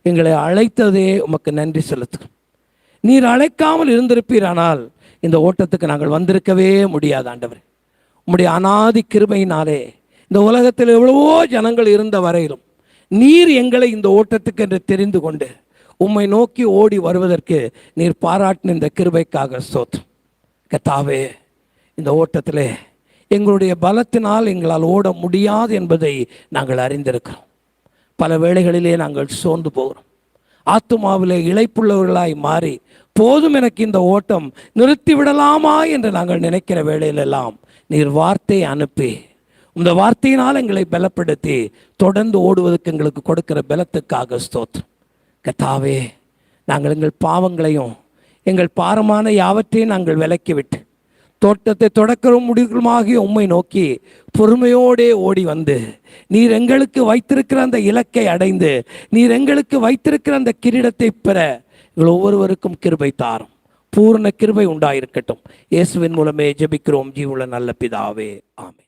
எங்களை அழைத்ததே உமக்கு நன்றி செலுத்துகிறோம். நீர் அழைக்காமல் இருந்திருப்பீரானால் இந்த ஓட்டத்துக்கு நாங்கள் வந்திருக்கவே முடியாது ஆண்டவரே. உம்முடைய அநாதி கிருபையினாலே இந்த உலகத்தில் எவ்வளவோ ஜனங்கள் இருந்த வரையிலும் நீர் எங்களை இந்த ஓட்டத்துக்கு என்று தெரிந்து கொண்டு உம்மை நோக்கி ஓடி வருவதற்கு நீர் பாராட்டின இந்த கிருபைக்காக ஸ்தோத்திரம். கர்த்தாவே, இந்த ஓட்டத்திலே எங்களுடைய பலத்தினால் எங்களால் ஓட முடியாது என்பதை நாங்கள் அறிந்திருக்கிறோம். பல வேளைகளிலே நாங்கள் சோர்ந்து போகிறோம். ஆத்துமாவிலே இளைப்புள்ளவர்களாய் மாறி போதும் எனக்கு இந்த ஓட்டம் நிறுத்தி விடலாமா என்று நாங்கள் நினைக்கிற வேளையிலெல்லாம் நீர் வார்த்தை அனுப்பி இந்த வார்த்தையினால் எங்களை பலப்படுத்தி தொடர்ந்து ஓடுவதற்கு எங்களுக்கு கொடுக்கிற பலத்துக்காக ஸ்தோத்திரம். கர்த்தாவே, நாங்கள் எங்கள் பாவங்களையும் எங்கள் பாரமான யாவற்றையும் நாங்கள் விலக்கிவிட்டு தோட்டத்தை தொடக்கிறோம் முடிவுமாகிய உம்மை நோக்கி பொறுமையோடே ஓடி வந்து நீர் எங்களுக்கு வைத்திருக்கிற அந்த இலக்கை அடைந்து நீர் எங்களுக்கு வைத்திருக்கிற அந்த கிரீடத்தை பெற எங்கள் ஒவ்வொருவருக்கும் கிருபை தாரும். பூர்ண கிருபை உண்டாயிருக்கட்டும். இயேசுவின் மூலமே ஜெபிக்கிறோம் ஜீவுள்ள நல்ல பிதாவே, ஆமென்.